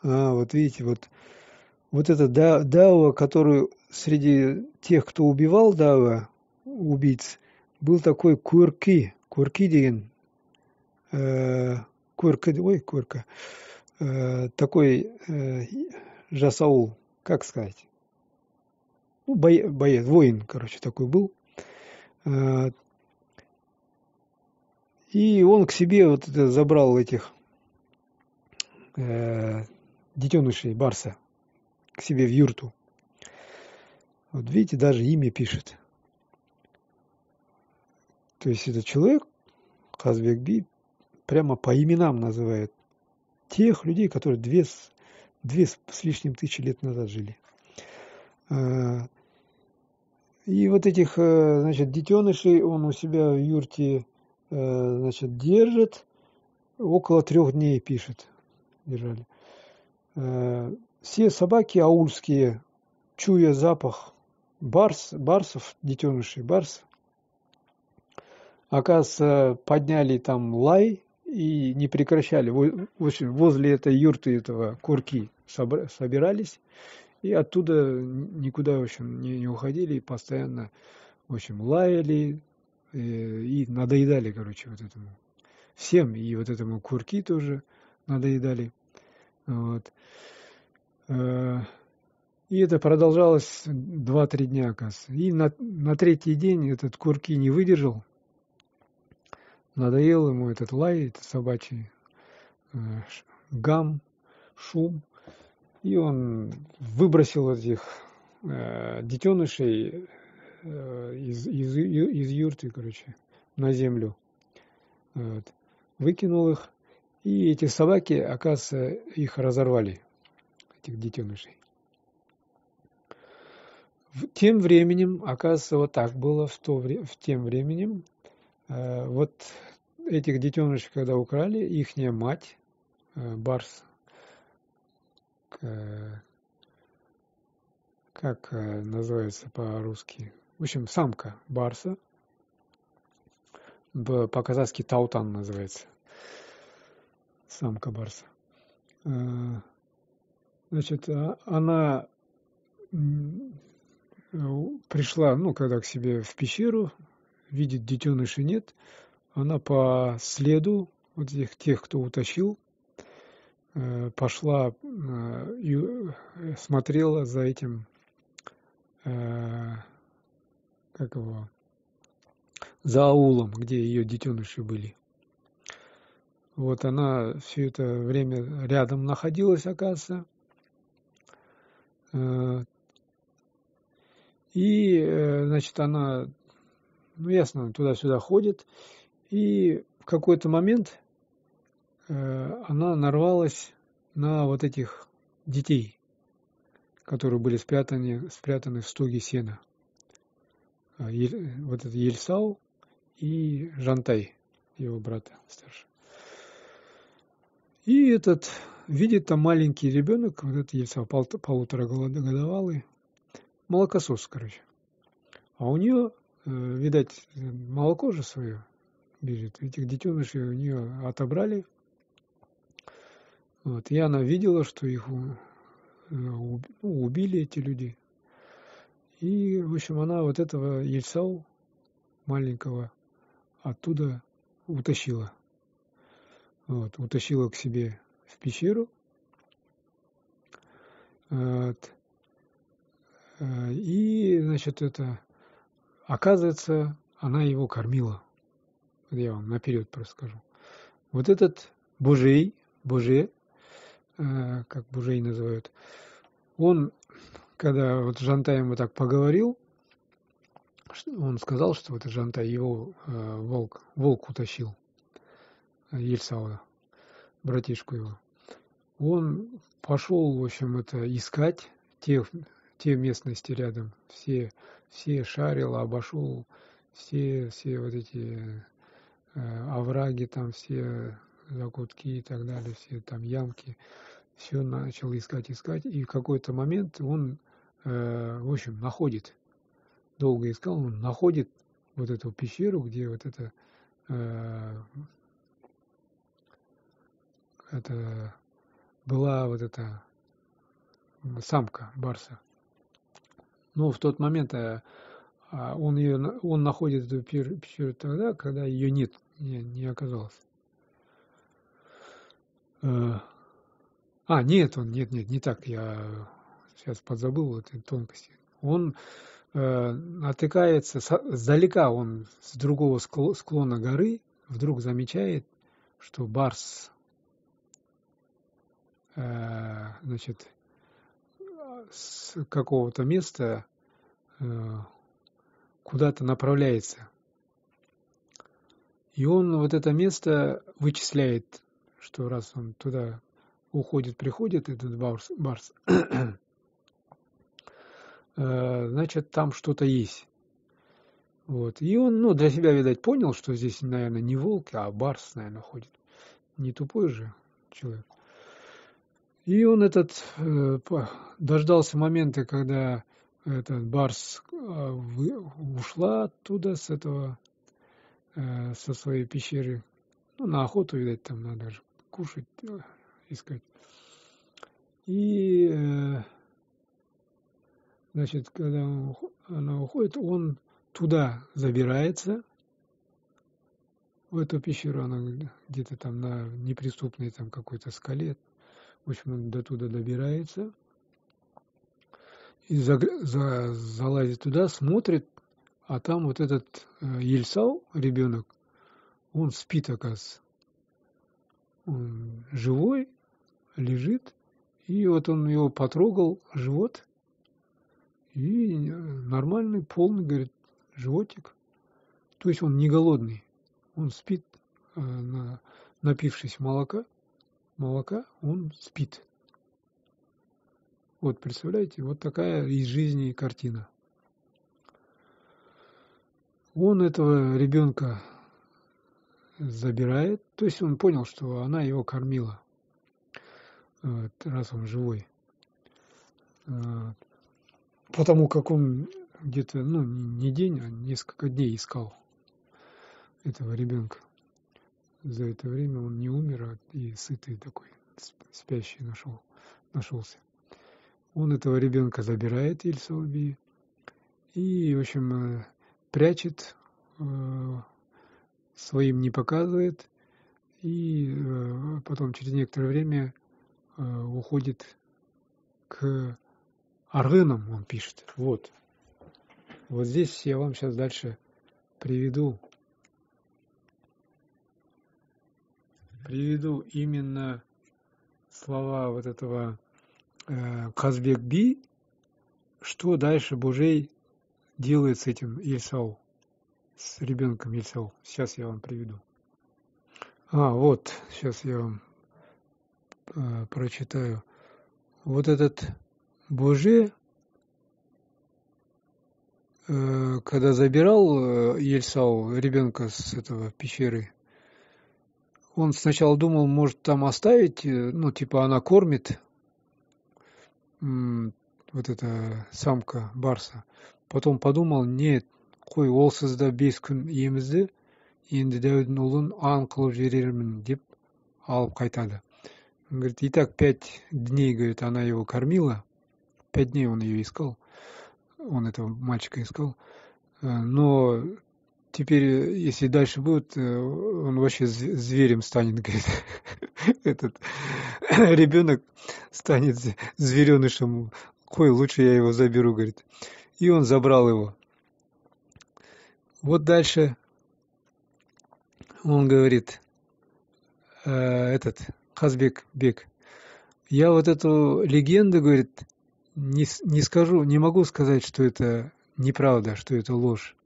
вот видите, вот это Дава, который среди тех, кто убивал Дава, убийц, был такой Курки деген, такой Жасаул, как сказать, боец, воин, короче, такой был. И он к себе вот это забрал этих детенышей барса к себе в юрту. Вот видите, даже имя пишет. То есть этот человек, Казбек-би, прямо по именам называет тех людей, которые 2 с лишним тысячи лет назад жили. И вот этих, значит, детенышей он у себя в юрте, значит, держит, около 3 дней, пишет, держали. все собаки аульские, чуя запах барсов, детенышей барс, оказывается, подняли там лай и не прекращали. В общем, возле этой юрты этого курки собирались, и оттуда никуда, в общем, не уходили, и постоянно, в общем, лаяли и надоедали, короче, вот этому. Всем, и вот этому курки тоже надоедали. Вот. И это продолжалось 2-3 дня, оказывается. И на третий день этот курки не выдержал. Надоел ему этот лай, этот собачий гам, шум. И он выбросил этих детенышей из юрты, короче, на землю. Вот. Выкинул их. И эти собаки, оказывается, их разорвали, этих детенышей. Тем временем, оказывается, вот так было тем временем, вот этих детенышей, когда украли, ихняя мать, барс, как называется по-русски, в общем, самка барса, по-казахски таутан называется, самка барса. Значит, она пришла, когда к себе в пещеру, видит, детенышей нет, она по следу вот тех, кто утащил, пошла и смотрела за этим, за аулом, где ее детеныши были. Вот она все это время рядом находилась, оказывается. И, значит, она, ясно, туда-сюда ходит. И в какой-то момент она нарвалась на вот этих детей, которые были спрятаны в стоге сена. Вот это Ельсау и Жантай, его брата старший. И этот видит там маленький ребенок, вот этот Ельсау, 1,5-годовалый, молокосос, короче. А у нее, видать, молоко же свое бежит. Этих детенышей у нее отобрали. Вот. И она видела, что их убили эти люди. И, в общем, она вот этого Ельсау маленького оттуда утащила. Вот. Утащила к себе в пещеру. Вот. И, значит, оказывается, она его кормила. Я вам наперед просто скажу. Вот этот Божей, как Божей называют, он, когда вот Жантай ему так поговорил, он сказал, что вот Жантай его волк утащил, Ельсауа, братишку его. Он пошел, в общем, искать те местности рядом, все шарил, обошел все вот эти овраги, там все закутки и так далее, все там ямки, все начал искать, и в какой-то момент он, в общем, находит, долго искал, он находит вот эту пещеру, где вот это была вот эта самка барса. Но в тот момент он находит эту пещеру тогда, когда ее не оказалось. Нет, не так, я сейчас подзабыл эти тонкости. Он натыкается, сдалека он с другого склона горы вдруг замечает, что барс, значит, с какого-то места куда-то направляется. И он вот это место вычисляет, что раз он туда приходит, этот барс, значит, там что-то есть. Вот. И он, для себя, видать, понял, что здесь, наверное, не волк, а барс, наверное, ходит. Не тупой же человек. И он дождался момента, когда этот барс ушла оттуда, со своей пещеры. Ну, на охоту, видать, там надо же кушать, искать. И, значит, когда она уходит, он туда забирается, в эту пещеру, она где-то там на неприступной там какой-то скале. В общем, он до туда добирается и залазит туда, смотрит, а там вот этот Ельсау, ребенок, он спит, оказывается. Он живой, лежит, и вот он его потрогал, живот, и нормальный, полный, говорит, животик. То есть он не голодный, он спит, напившись молока, он спит. Вот, представляете, вот такая из жизни картина. Он этого ребенка забирает, то есть он понял, что она его кормила, раз он живой. Потому как он где-то, не день, а несколько дней искал этого ребенка. За это время он не умер, и сытый такой, спящий нашелся. Он этого ребенка забирает, Ильсауби, и, в общем, прячет, своим не показывает, и потом через некоторое время уходит к аргынам, он пишет. Вот здесь я вам сейчас дальше приведу именно слова вот этого Казбек-би, что дальше Божей делает с этим Ильсау, с ребенком Ильсау. Сейчас я вам приведу. Вот, сейчас я вам прочитаю. Вот этот Божий, когда забирал Ильсау, ребенка с этого пещеры, он сначала думал, может там оставить, она кормит, вот эта самка барса. Потом подумал, нет, қой, ол сізді 5 күн емізді, енді Дәудің ұлын аң қылып жіберермін деп алып қайтады. Он говорит, и так 5 дней, говорит, она его кормила, 5 дней он ее искал, он этого мальчика искал, но теперь, если дальше будет, он вообще зверем станет, говорит, этот ребенок станет зверенышем, қой, лучше я его заберу, говорит. И он забрал его. Вот дальше он говорит, Казбек-бек, я вот эту легенду, говорит, не могу сказать, что это неправда, что это ложь.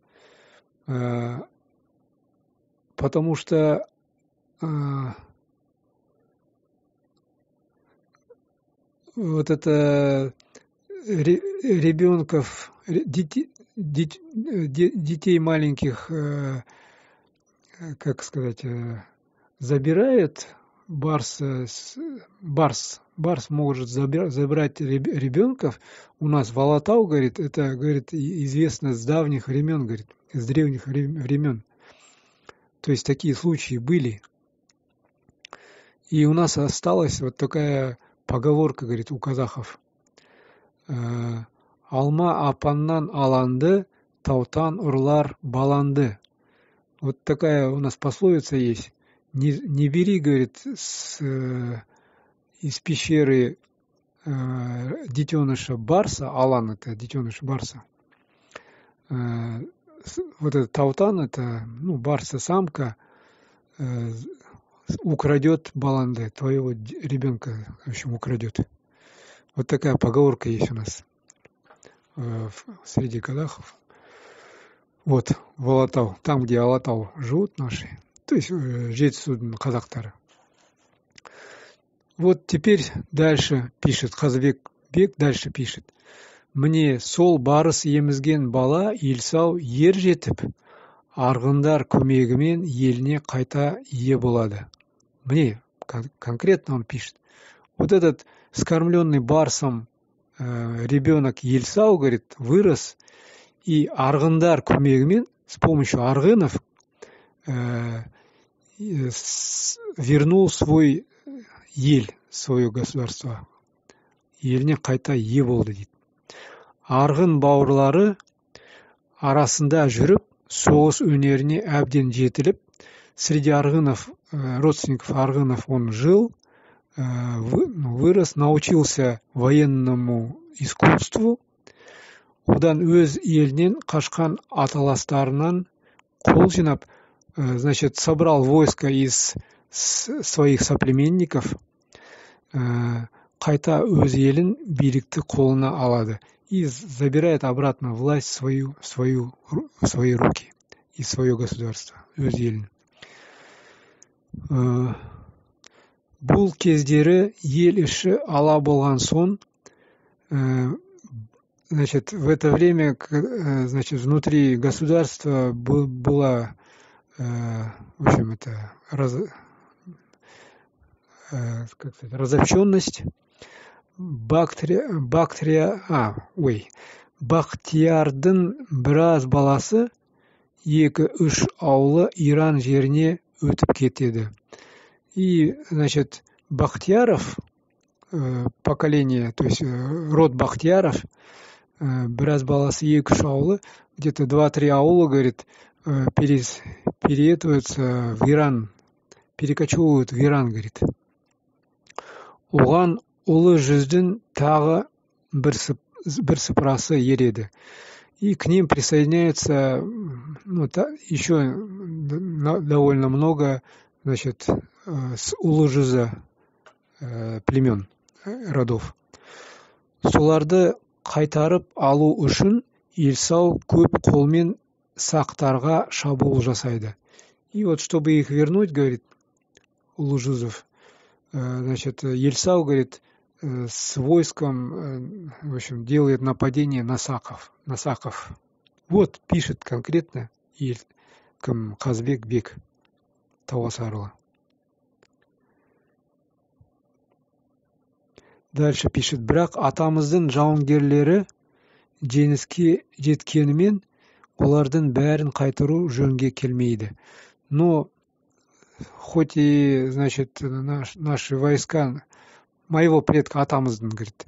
Потому что вот это ребенков, детей маленьких, как сказать, забирает барс может забрать ребенков. У нас в Алатау, говорит, это, говорит, известно с давних времен, говорит, с древних времен. То есть такие случаи были. И у нас осталась вот такая поговорка, говорит, у казахов. Алма апаннан аланды, таутан урлар баланды. Вот такая у нас пословица есть. Не бери, говорит, из пещеры детеныша барса, алан это детеныш барса. Вот этот таутан, это, барса самка, украдет баланды, твоего ребенка, в общем, украдет. Вот такая поговорка есть у нас среди казахов. Вот, в Алатау, там, где Алатау живут наши, то есть жетісудың казактары. Вот теперь дальше пишет, Казбек-бек дальше пишет. Мне сол барыс емізген бала Ильсау ер жетіп, арғындар көмегімен еліне қайта ие болады. Мне, конкретно он пишет. вот этот скормленный барсом ребенок Ельсау, говорит, вырос, и арғындар көмегімен, с помощью арғынов, вернул свой ел, свое государство. Еліне қайта ие болды дейді. Арғын бауырлары арасында жүріп, соғыс өнеріне әбден жетіліп, среди арғынов, родственников арғынов он жил, вырос, научился военному искусству, одан өз елінен қашқан аталастарынан қол жинап, значит, собрал войско из своих соплеменников, қайта өз елін билікті қолына алады и забирает обратно власть в свои руки и свое государство, өз елін. Бұл кездері ел іші ала болған соң, значит, в это время, значит, внутри государства была, в общем, это разобщенность. Бахтиярдың біраз баласы 2-3 аулы Иран жеріне өтіп кетеді. И, значит, Бахтияров, поколение, то есть род Бахтияров, біраз баласы 2-3 аулы, где-то 2-3 аула, говорит, переетываются в Иран, перекочевывают в Иран, говорит. Оған ұлы жүздің тағы бір сыпырасы ереді. И к ним присоединяется еще довольно много, значит, с ұлы жүзі племен, родов. Соларды қайтарып алу үшін Ельсау көп қолмен сақтарға шабуыл жасайды. И вот чтобы их вернуть, говорит, ұлы жүзов, значит, Ельсау, говорит, с войском, в общем, делает нападение на Саков. Вот пишет конкретно Қазбек бек Тауасарлы. Дальше пишет, бірақ атамыздың жауынгерлері жеңіске жеткенімен олардың бәрін қайтару жөнге келмейді. Но хоть и, значит, наши войска, моего предка, атамыздың, говорит,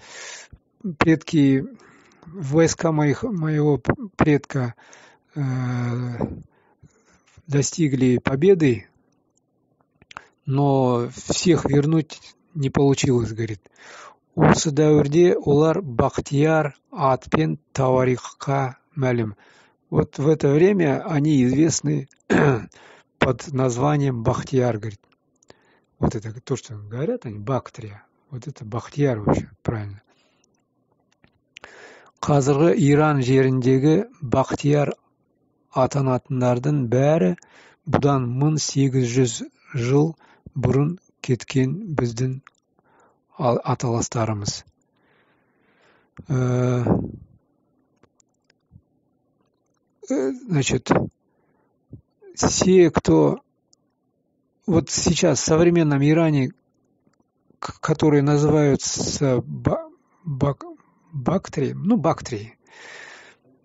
войска моего предка достигли победы, но всех вернуть не получилось, говорит. Осы дәуірде олар Бахтияр атпен Тауарихқа мәлім. Вот в это время они известны под названием Бахтияр, говорит. Вот это то, что говорят они, Бактрия. Вот это Бахтияр вообще, правильно. Қазіргі Иран жеріндегі Бахтияр атанатындардың бәрі бұдан 1800 жыл бұрын кеткен біздің аталастарымыз. Значит, все, кто вот сейчас в современном Иране, которые называются Бактрии,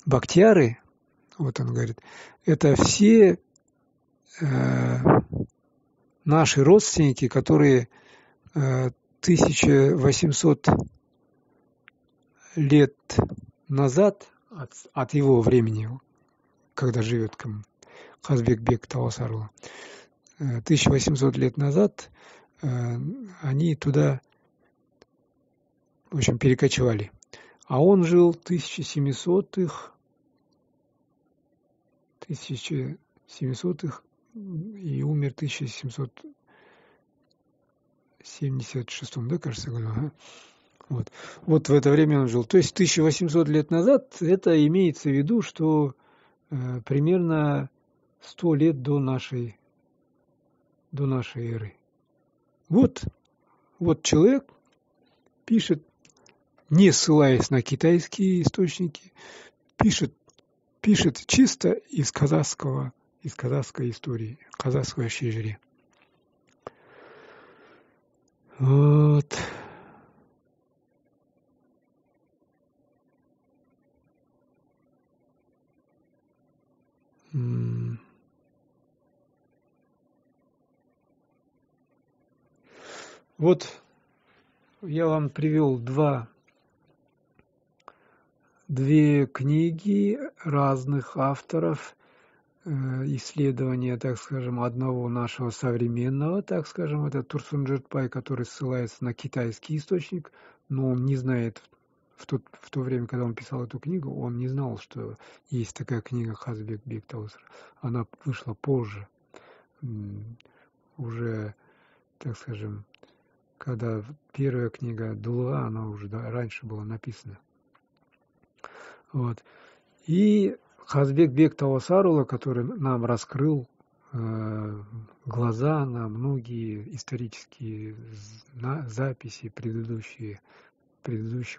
Бахтияры, вот он говорит, это все наши родственники, которые 1800 лет назад от его времени, когда живет Қазбек бек Тауасарлы, 1800 лет назад они туда, в общем, перекочевали. А он жил в 1700-х и умер в 1776, да, кажется, году. Ага. Вот в это время он жил. То есть 1800 лет назад, это имеется в виду, что примерно 100 лет до нашей эры. Вот человек пишет, не ссылаясь на китайские источники, пишет чисто из казахской истории, казахского щежри. Вот. Вот я вам привел две книги разных авторов, исследования, так скажем, одного нашего современного, так скажем, это Турсун Жиртбай, который ссылается на китайский источник, но он не знает, в то время, когда он писал эту книгу, он не знал, что есть такая книга Хазбек Бек Таусар. Она вышла позже, уже, так скажем, когда первая книга Дула, она уже раньше была написана. Вот. И Хазбек Бек Таусарула, который нам раскрыл глаза на многие исторические записи предыдущих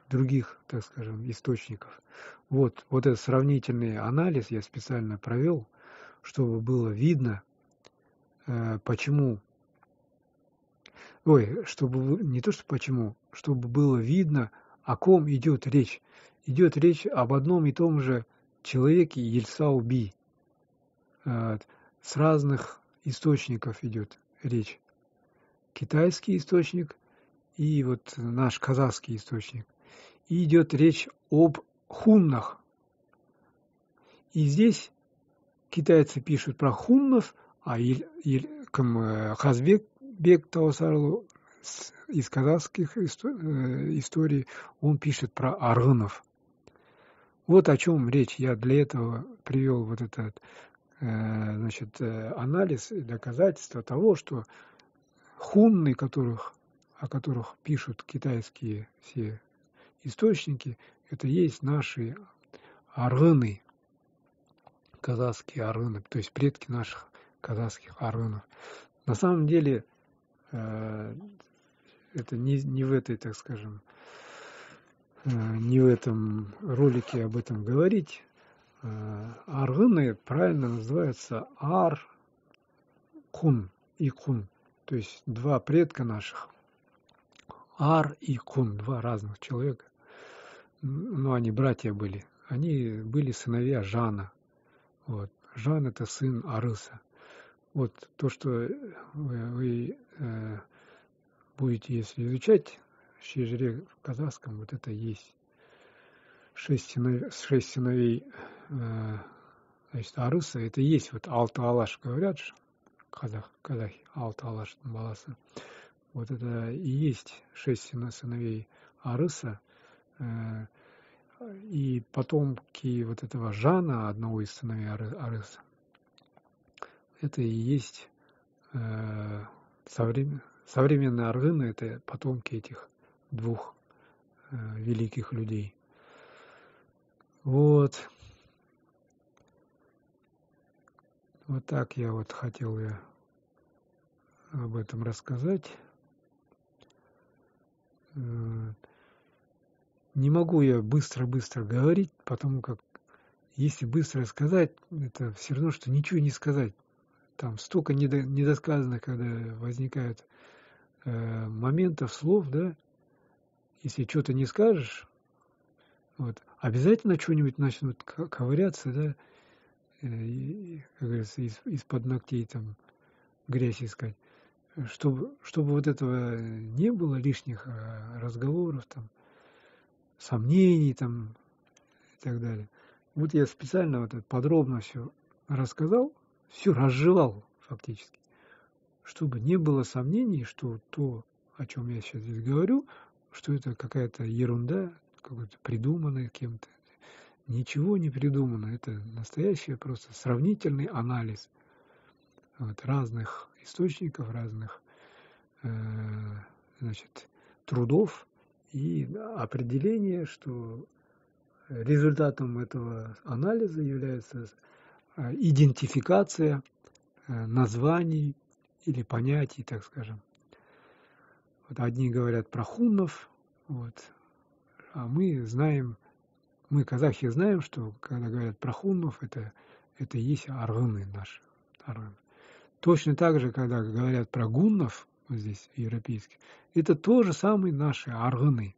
других, так скажем, источников. Вот этот сравнительный анализ я специально провел, чтобы было видно, почему. Чтобы было видно, о ком идет речь. Идет речь об одном и том же человеке Ельсау Би. С разных источников идет речь. Китайский источник и вот наш казахский источник. И идет речь об хуннах. И здесь китайцы пишут про хуннов, а Хазбек Бек Таусарлу из казахских историй он пишет про аргынов. Вот о чем речь. Я для этого привел вот этот анализ и доказательства того, что хунны, о которых пишут китайские все источники, это есть наши аргыны, казахские аргыны, то есть предки наших казахских аргынов. На самом деле это не в этой, так скажем, не в этом ролике об этом говорить. Аргыны правильно называются Ар-Кун и Кун. То есть два предка наших. Ар и Кун, два разных человека. Но они братья были. Они были сыновья Жана. Вот. Жан — это сын Арыса. Вот то, что вы будете, если изучать Шежре в казахском, вот это есть. 6 сыновей Арыса, это есть вот Алты-Алаш, говорят же, казахи, Алты-Алаш баласы. Вот это и есть 6 сыновей Арыса, и потомки вот этого Жана, одного из сыновей Арыса. Это и есть современные аргыны, это потомки этих двух великих людей. Вот. Вот так я вот хотел об этом рассказать. Не могу я быстро говорить, потому как если быстро сказать, это все равно, что ничего не сказать. Там столько недосказанных, когда возникают моментов, слов, да. Если что-то не скажешь, вот, обязательно что-нибудь начнут ковыряться, да, и, как говорится, из-под ногтей там грязь искать. Чтобы вот этого не было, лишних разговоров, там, сомнений там, и так далее. Вот я специально вот это подробно все рассказал, все разжевал фактически, чтобы не было сомнений, что то, о чем я сейчас здесь говорю, что это какая-то ерунда, какой-то придуманный кем-то. Ничего не придумано. Это настоящий просто сравнительный анализ вот, разных источников, разных трудов и определение, что результатом этого анализа является идентификация названий или понятий, так скажем. Вот одни говорят про хуннов, вот, а мы знаем, мы, казахи, знаем, что когда говорят про хуннов, это и есть аргыны наши. Аргыны. Точно так же, когда говорят про гуннов, вот здесь европейских, это тоже самые наши аргыны.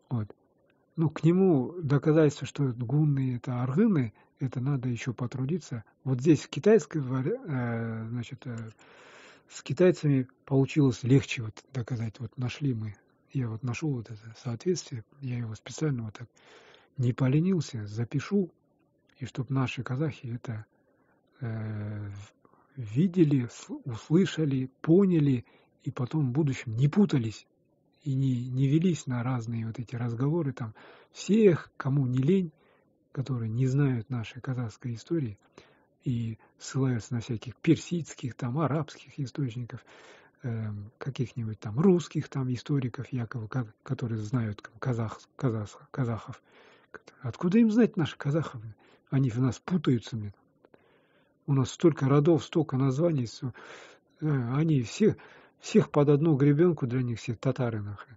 Вот. Ну, к нему доказательство, что гунны это аргыны, это надо еще потрудиться. Вот здесь в китайской с китайцами получилось легче вот доказать. Вот нашли мы, я вот нашел вот это соответствие, я его специально вот так не поленился, запишу, и чтобы наши казахи это видели, услышали, поняли, и потом в будущем не путались и не велись на разные вот эти разговоры там всех, кому не лень, которые не знают нашей казахской истории и ссылаются на всяких персидских, там, арабских источников, каких-нибудь там русских там историков, якобы, которые знают казахов. Откуда им знать наших казахов? Они в нас путаются. У нас столько родов, столько названий. Они всех под одну гребенку, для них все татары нахрен.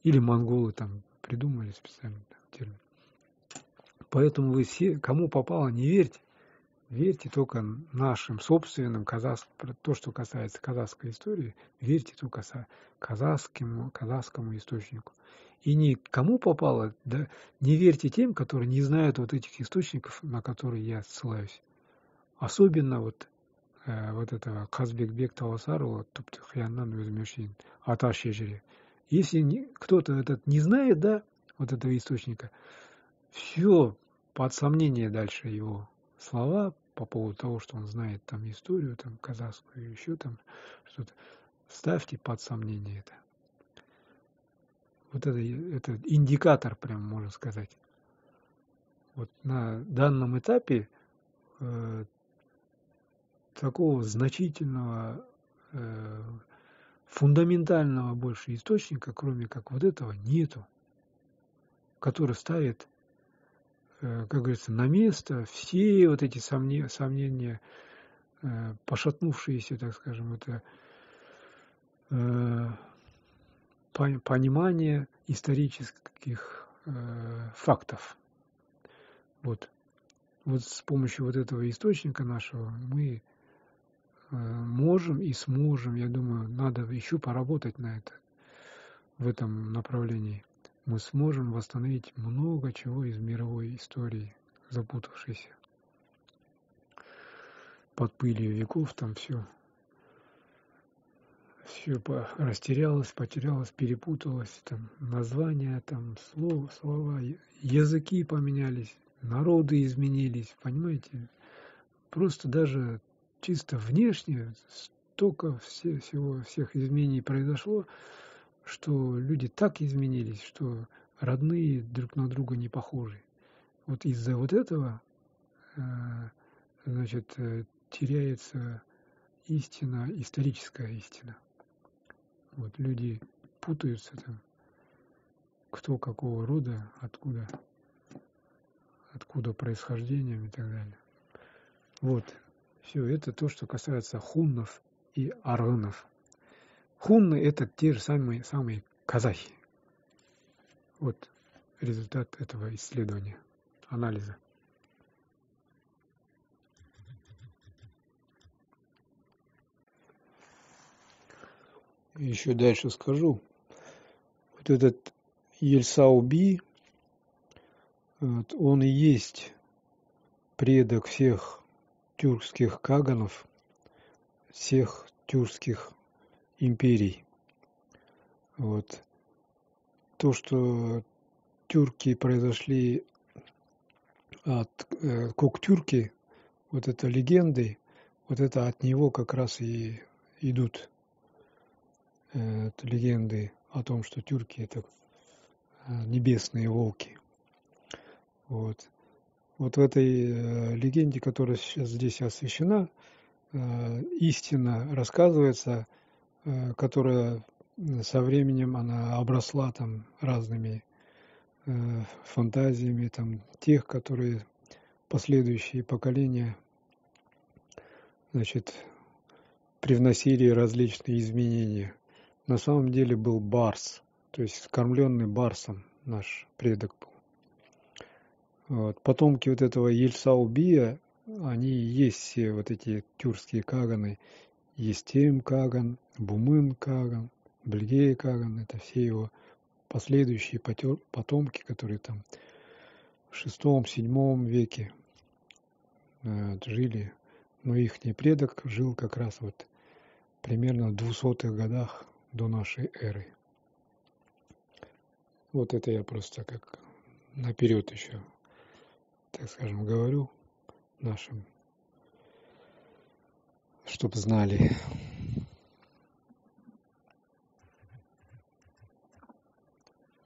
Или монголы там придумали специально термин. Поэтому вы все, кому попало, не верьте. Верьте только нашим собственным казахским, то, что касается казахской истории, верьте только казахскому источнику. И никому попало, да, не верьте тем, которые не знают вот этих источников, на которые я ссылаюсь. Особенно вот этого Казбекбек Таласарова, Туптыхяннан Өзмешин, Ата Шежире. Если кто-то этот не знает, да, вот этого источника, все под сомнение дальше его слова по поводу того, что он знает там историю, там казахскую, еще там что-то, ставьте под сомнение это. Вот это индикатор, прям можно сказать. Вот на данном этапе такого значительного, фундаментального больше источника, кроме как вот этого, нету, который ставит, как говорится, на место все вот эти сомнения, пошатнувшиеся, так скажем, это понимание исторических фактов. Вот с помощью вот этого источника нашего мы можем и сможем, я думаю, надо еще поработать на это, в этом направлении. Мы сможем восстановить много чего из мировой истории, запутавшейся под пылью веков, там все растерялось, потерялось, перепуталось, там названия, там слова, языки поменялись, народы изменились, понимаете? Просто даже чисто внешне столько всех изменений произошло, что люди так изменились, что родные друг на друга не похожи. Вот из-за вот этого, значит, теряется истина, историческая истина. Вот люди путаются там, кто какого рода, откуда происхождением и так далее. Вот, все это то, что касается хуннов и аргынов. Хунны — это те же самые казахи. Вот результат этого исследования, анализа. Еще дальше скажу. Вот этот Ельсау-Би, вот, он и есть предок всех тюркских каганов, всех тюркских империй. Вот. То, что тюрки произошли от Коктюрки, вот это легенды, вот это от него как раз и идут легенды о том, что тюрки — это небесные волки. Вот в этой легенде, которая сейчас здесь освещена, истина рассказывается, которая со временем она обросла там разными фантазиями там тех, которые последующие поколения, значит, привносили различные изменения. На самом деле был барс, то есть скормленный барсом наш предок был. Вот. Потомки вот этого Ельсау-Бия, они и есть все вот эти тюркские каганы. Естем Каган, Бумын Каган, Бельгей Каган, это все его последующие потомки, которые там в VI-VII веке жили. Но их предок жил как раз вот примерно в 200-х годах до нашей эры. Вот это я просто как наперед еще, так скажем, говорю нашим, чтоб знали.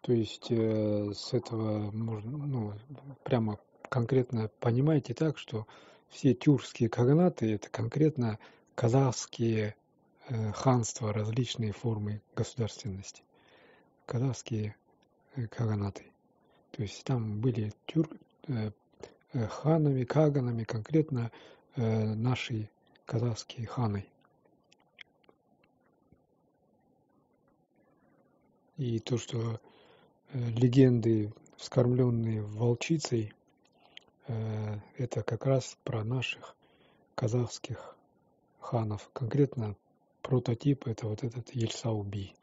То есть с этого можно, прямо конкретно понимаете так, что все тюркские каганаты — это конкретно казахские ханства, различные формы государственности. Казахские каганаты. То есть там были ханами, каганами, конкретно наши казахские ханы. И то, что легенды, вскормленные волчицей, это как раз про наших казахских ханов. Конкретно прототип — это вот этот Ельсау-би.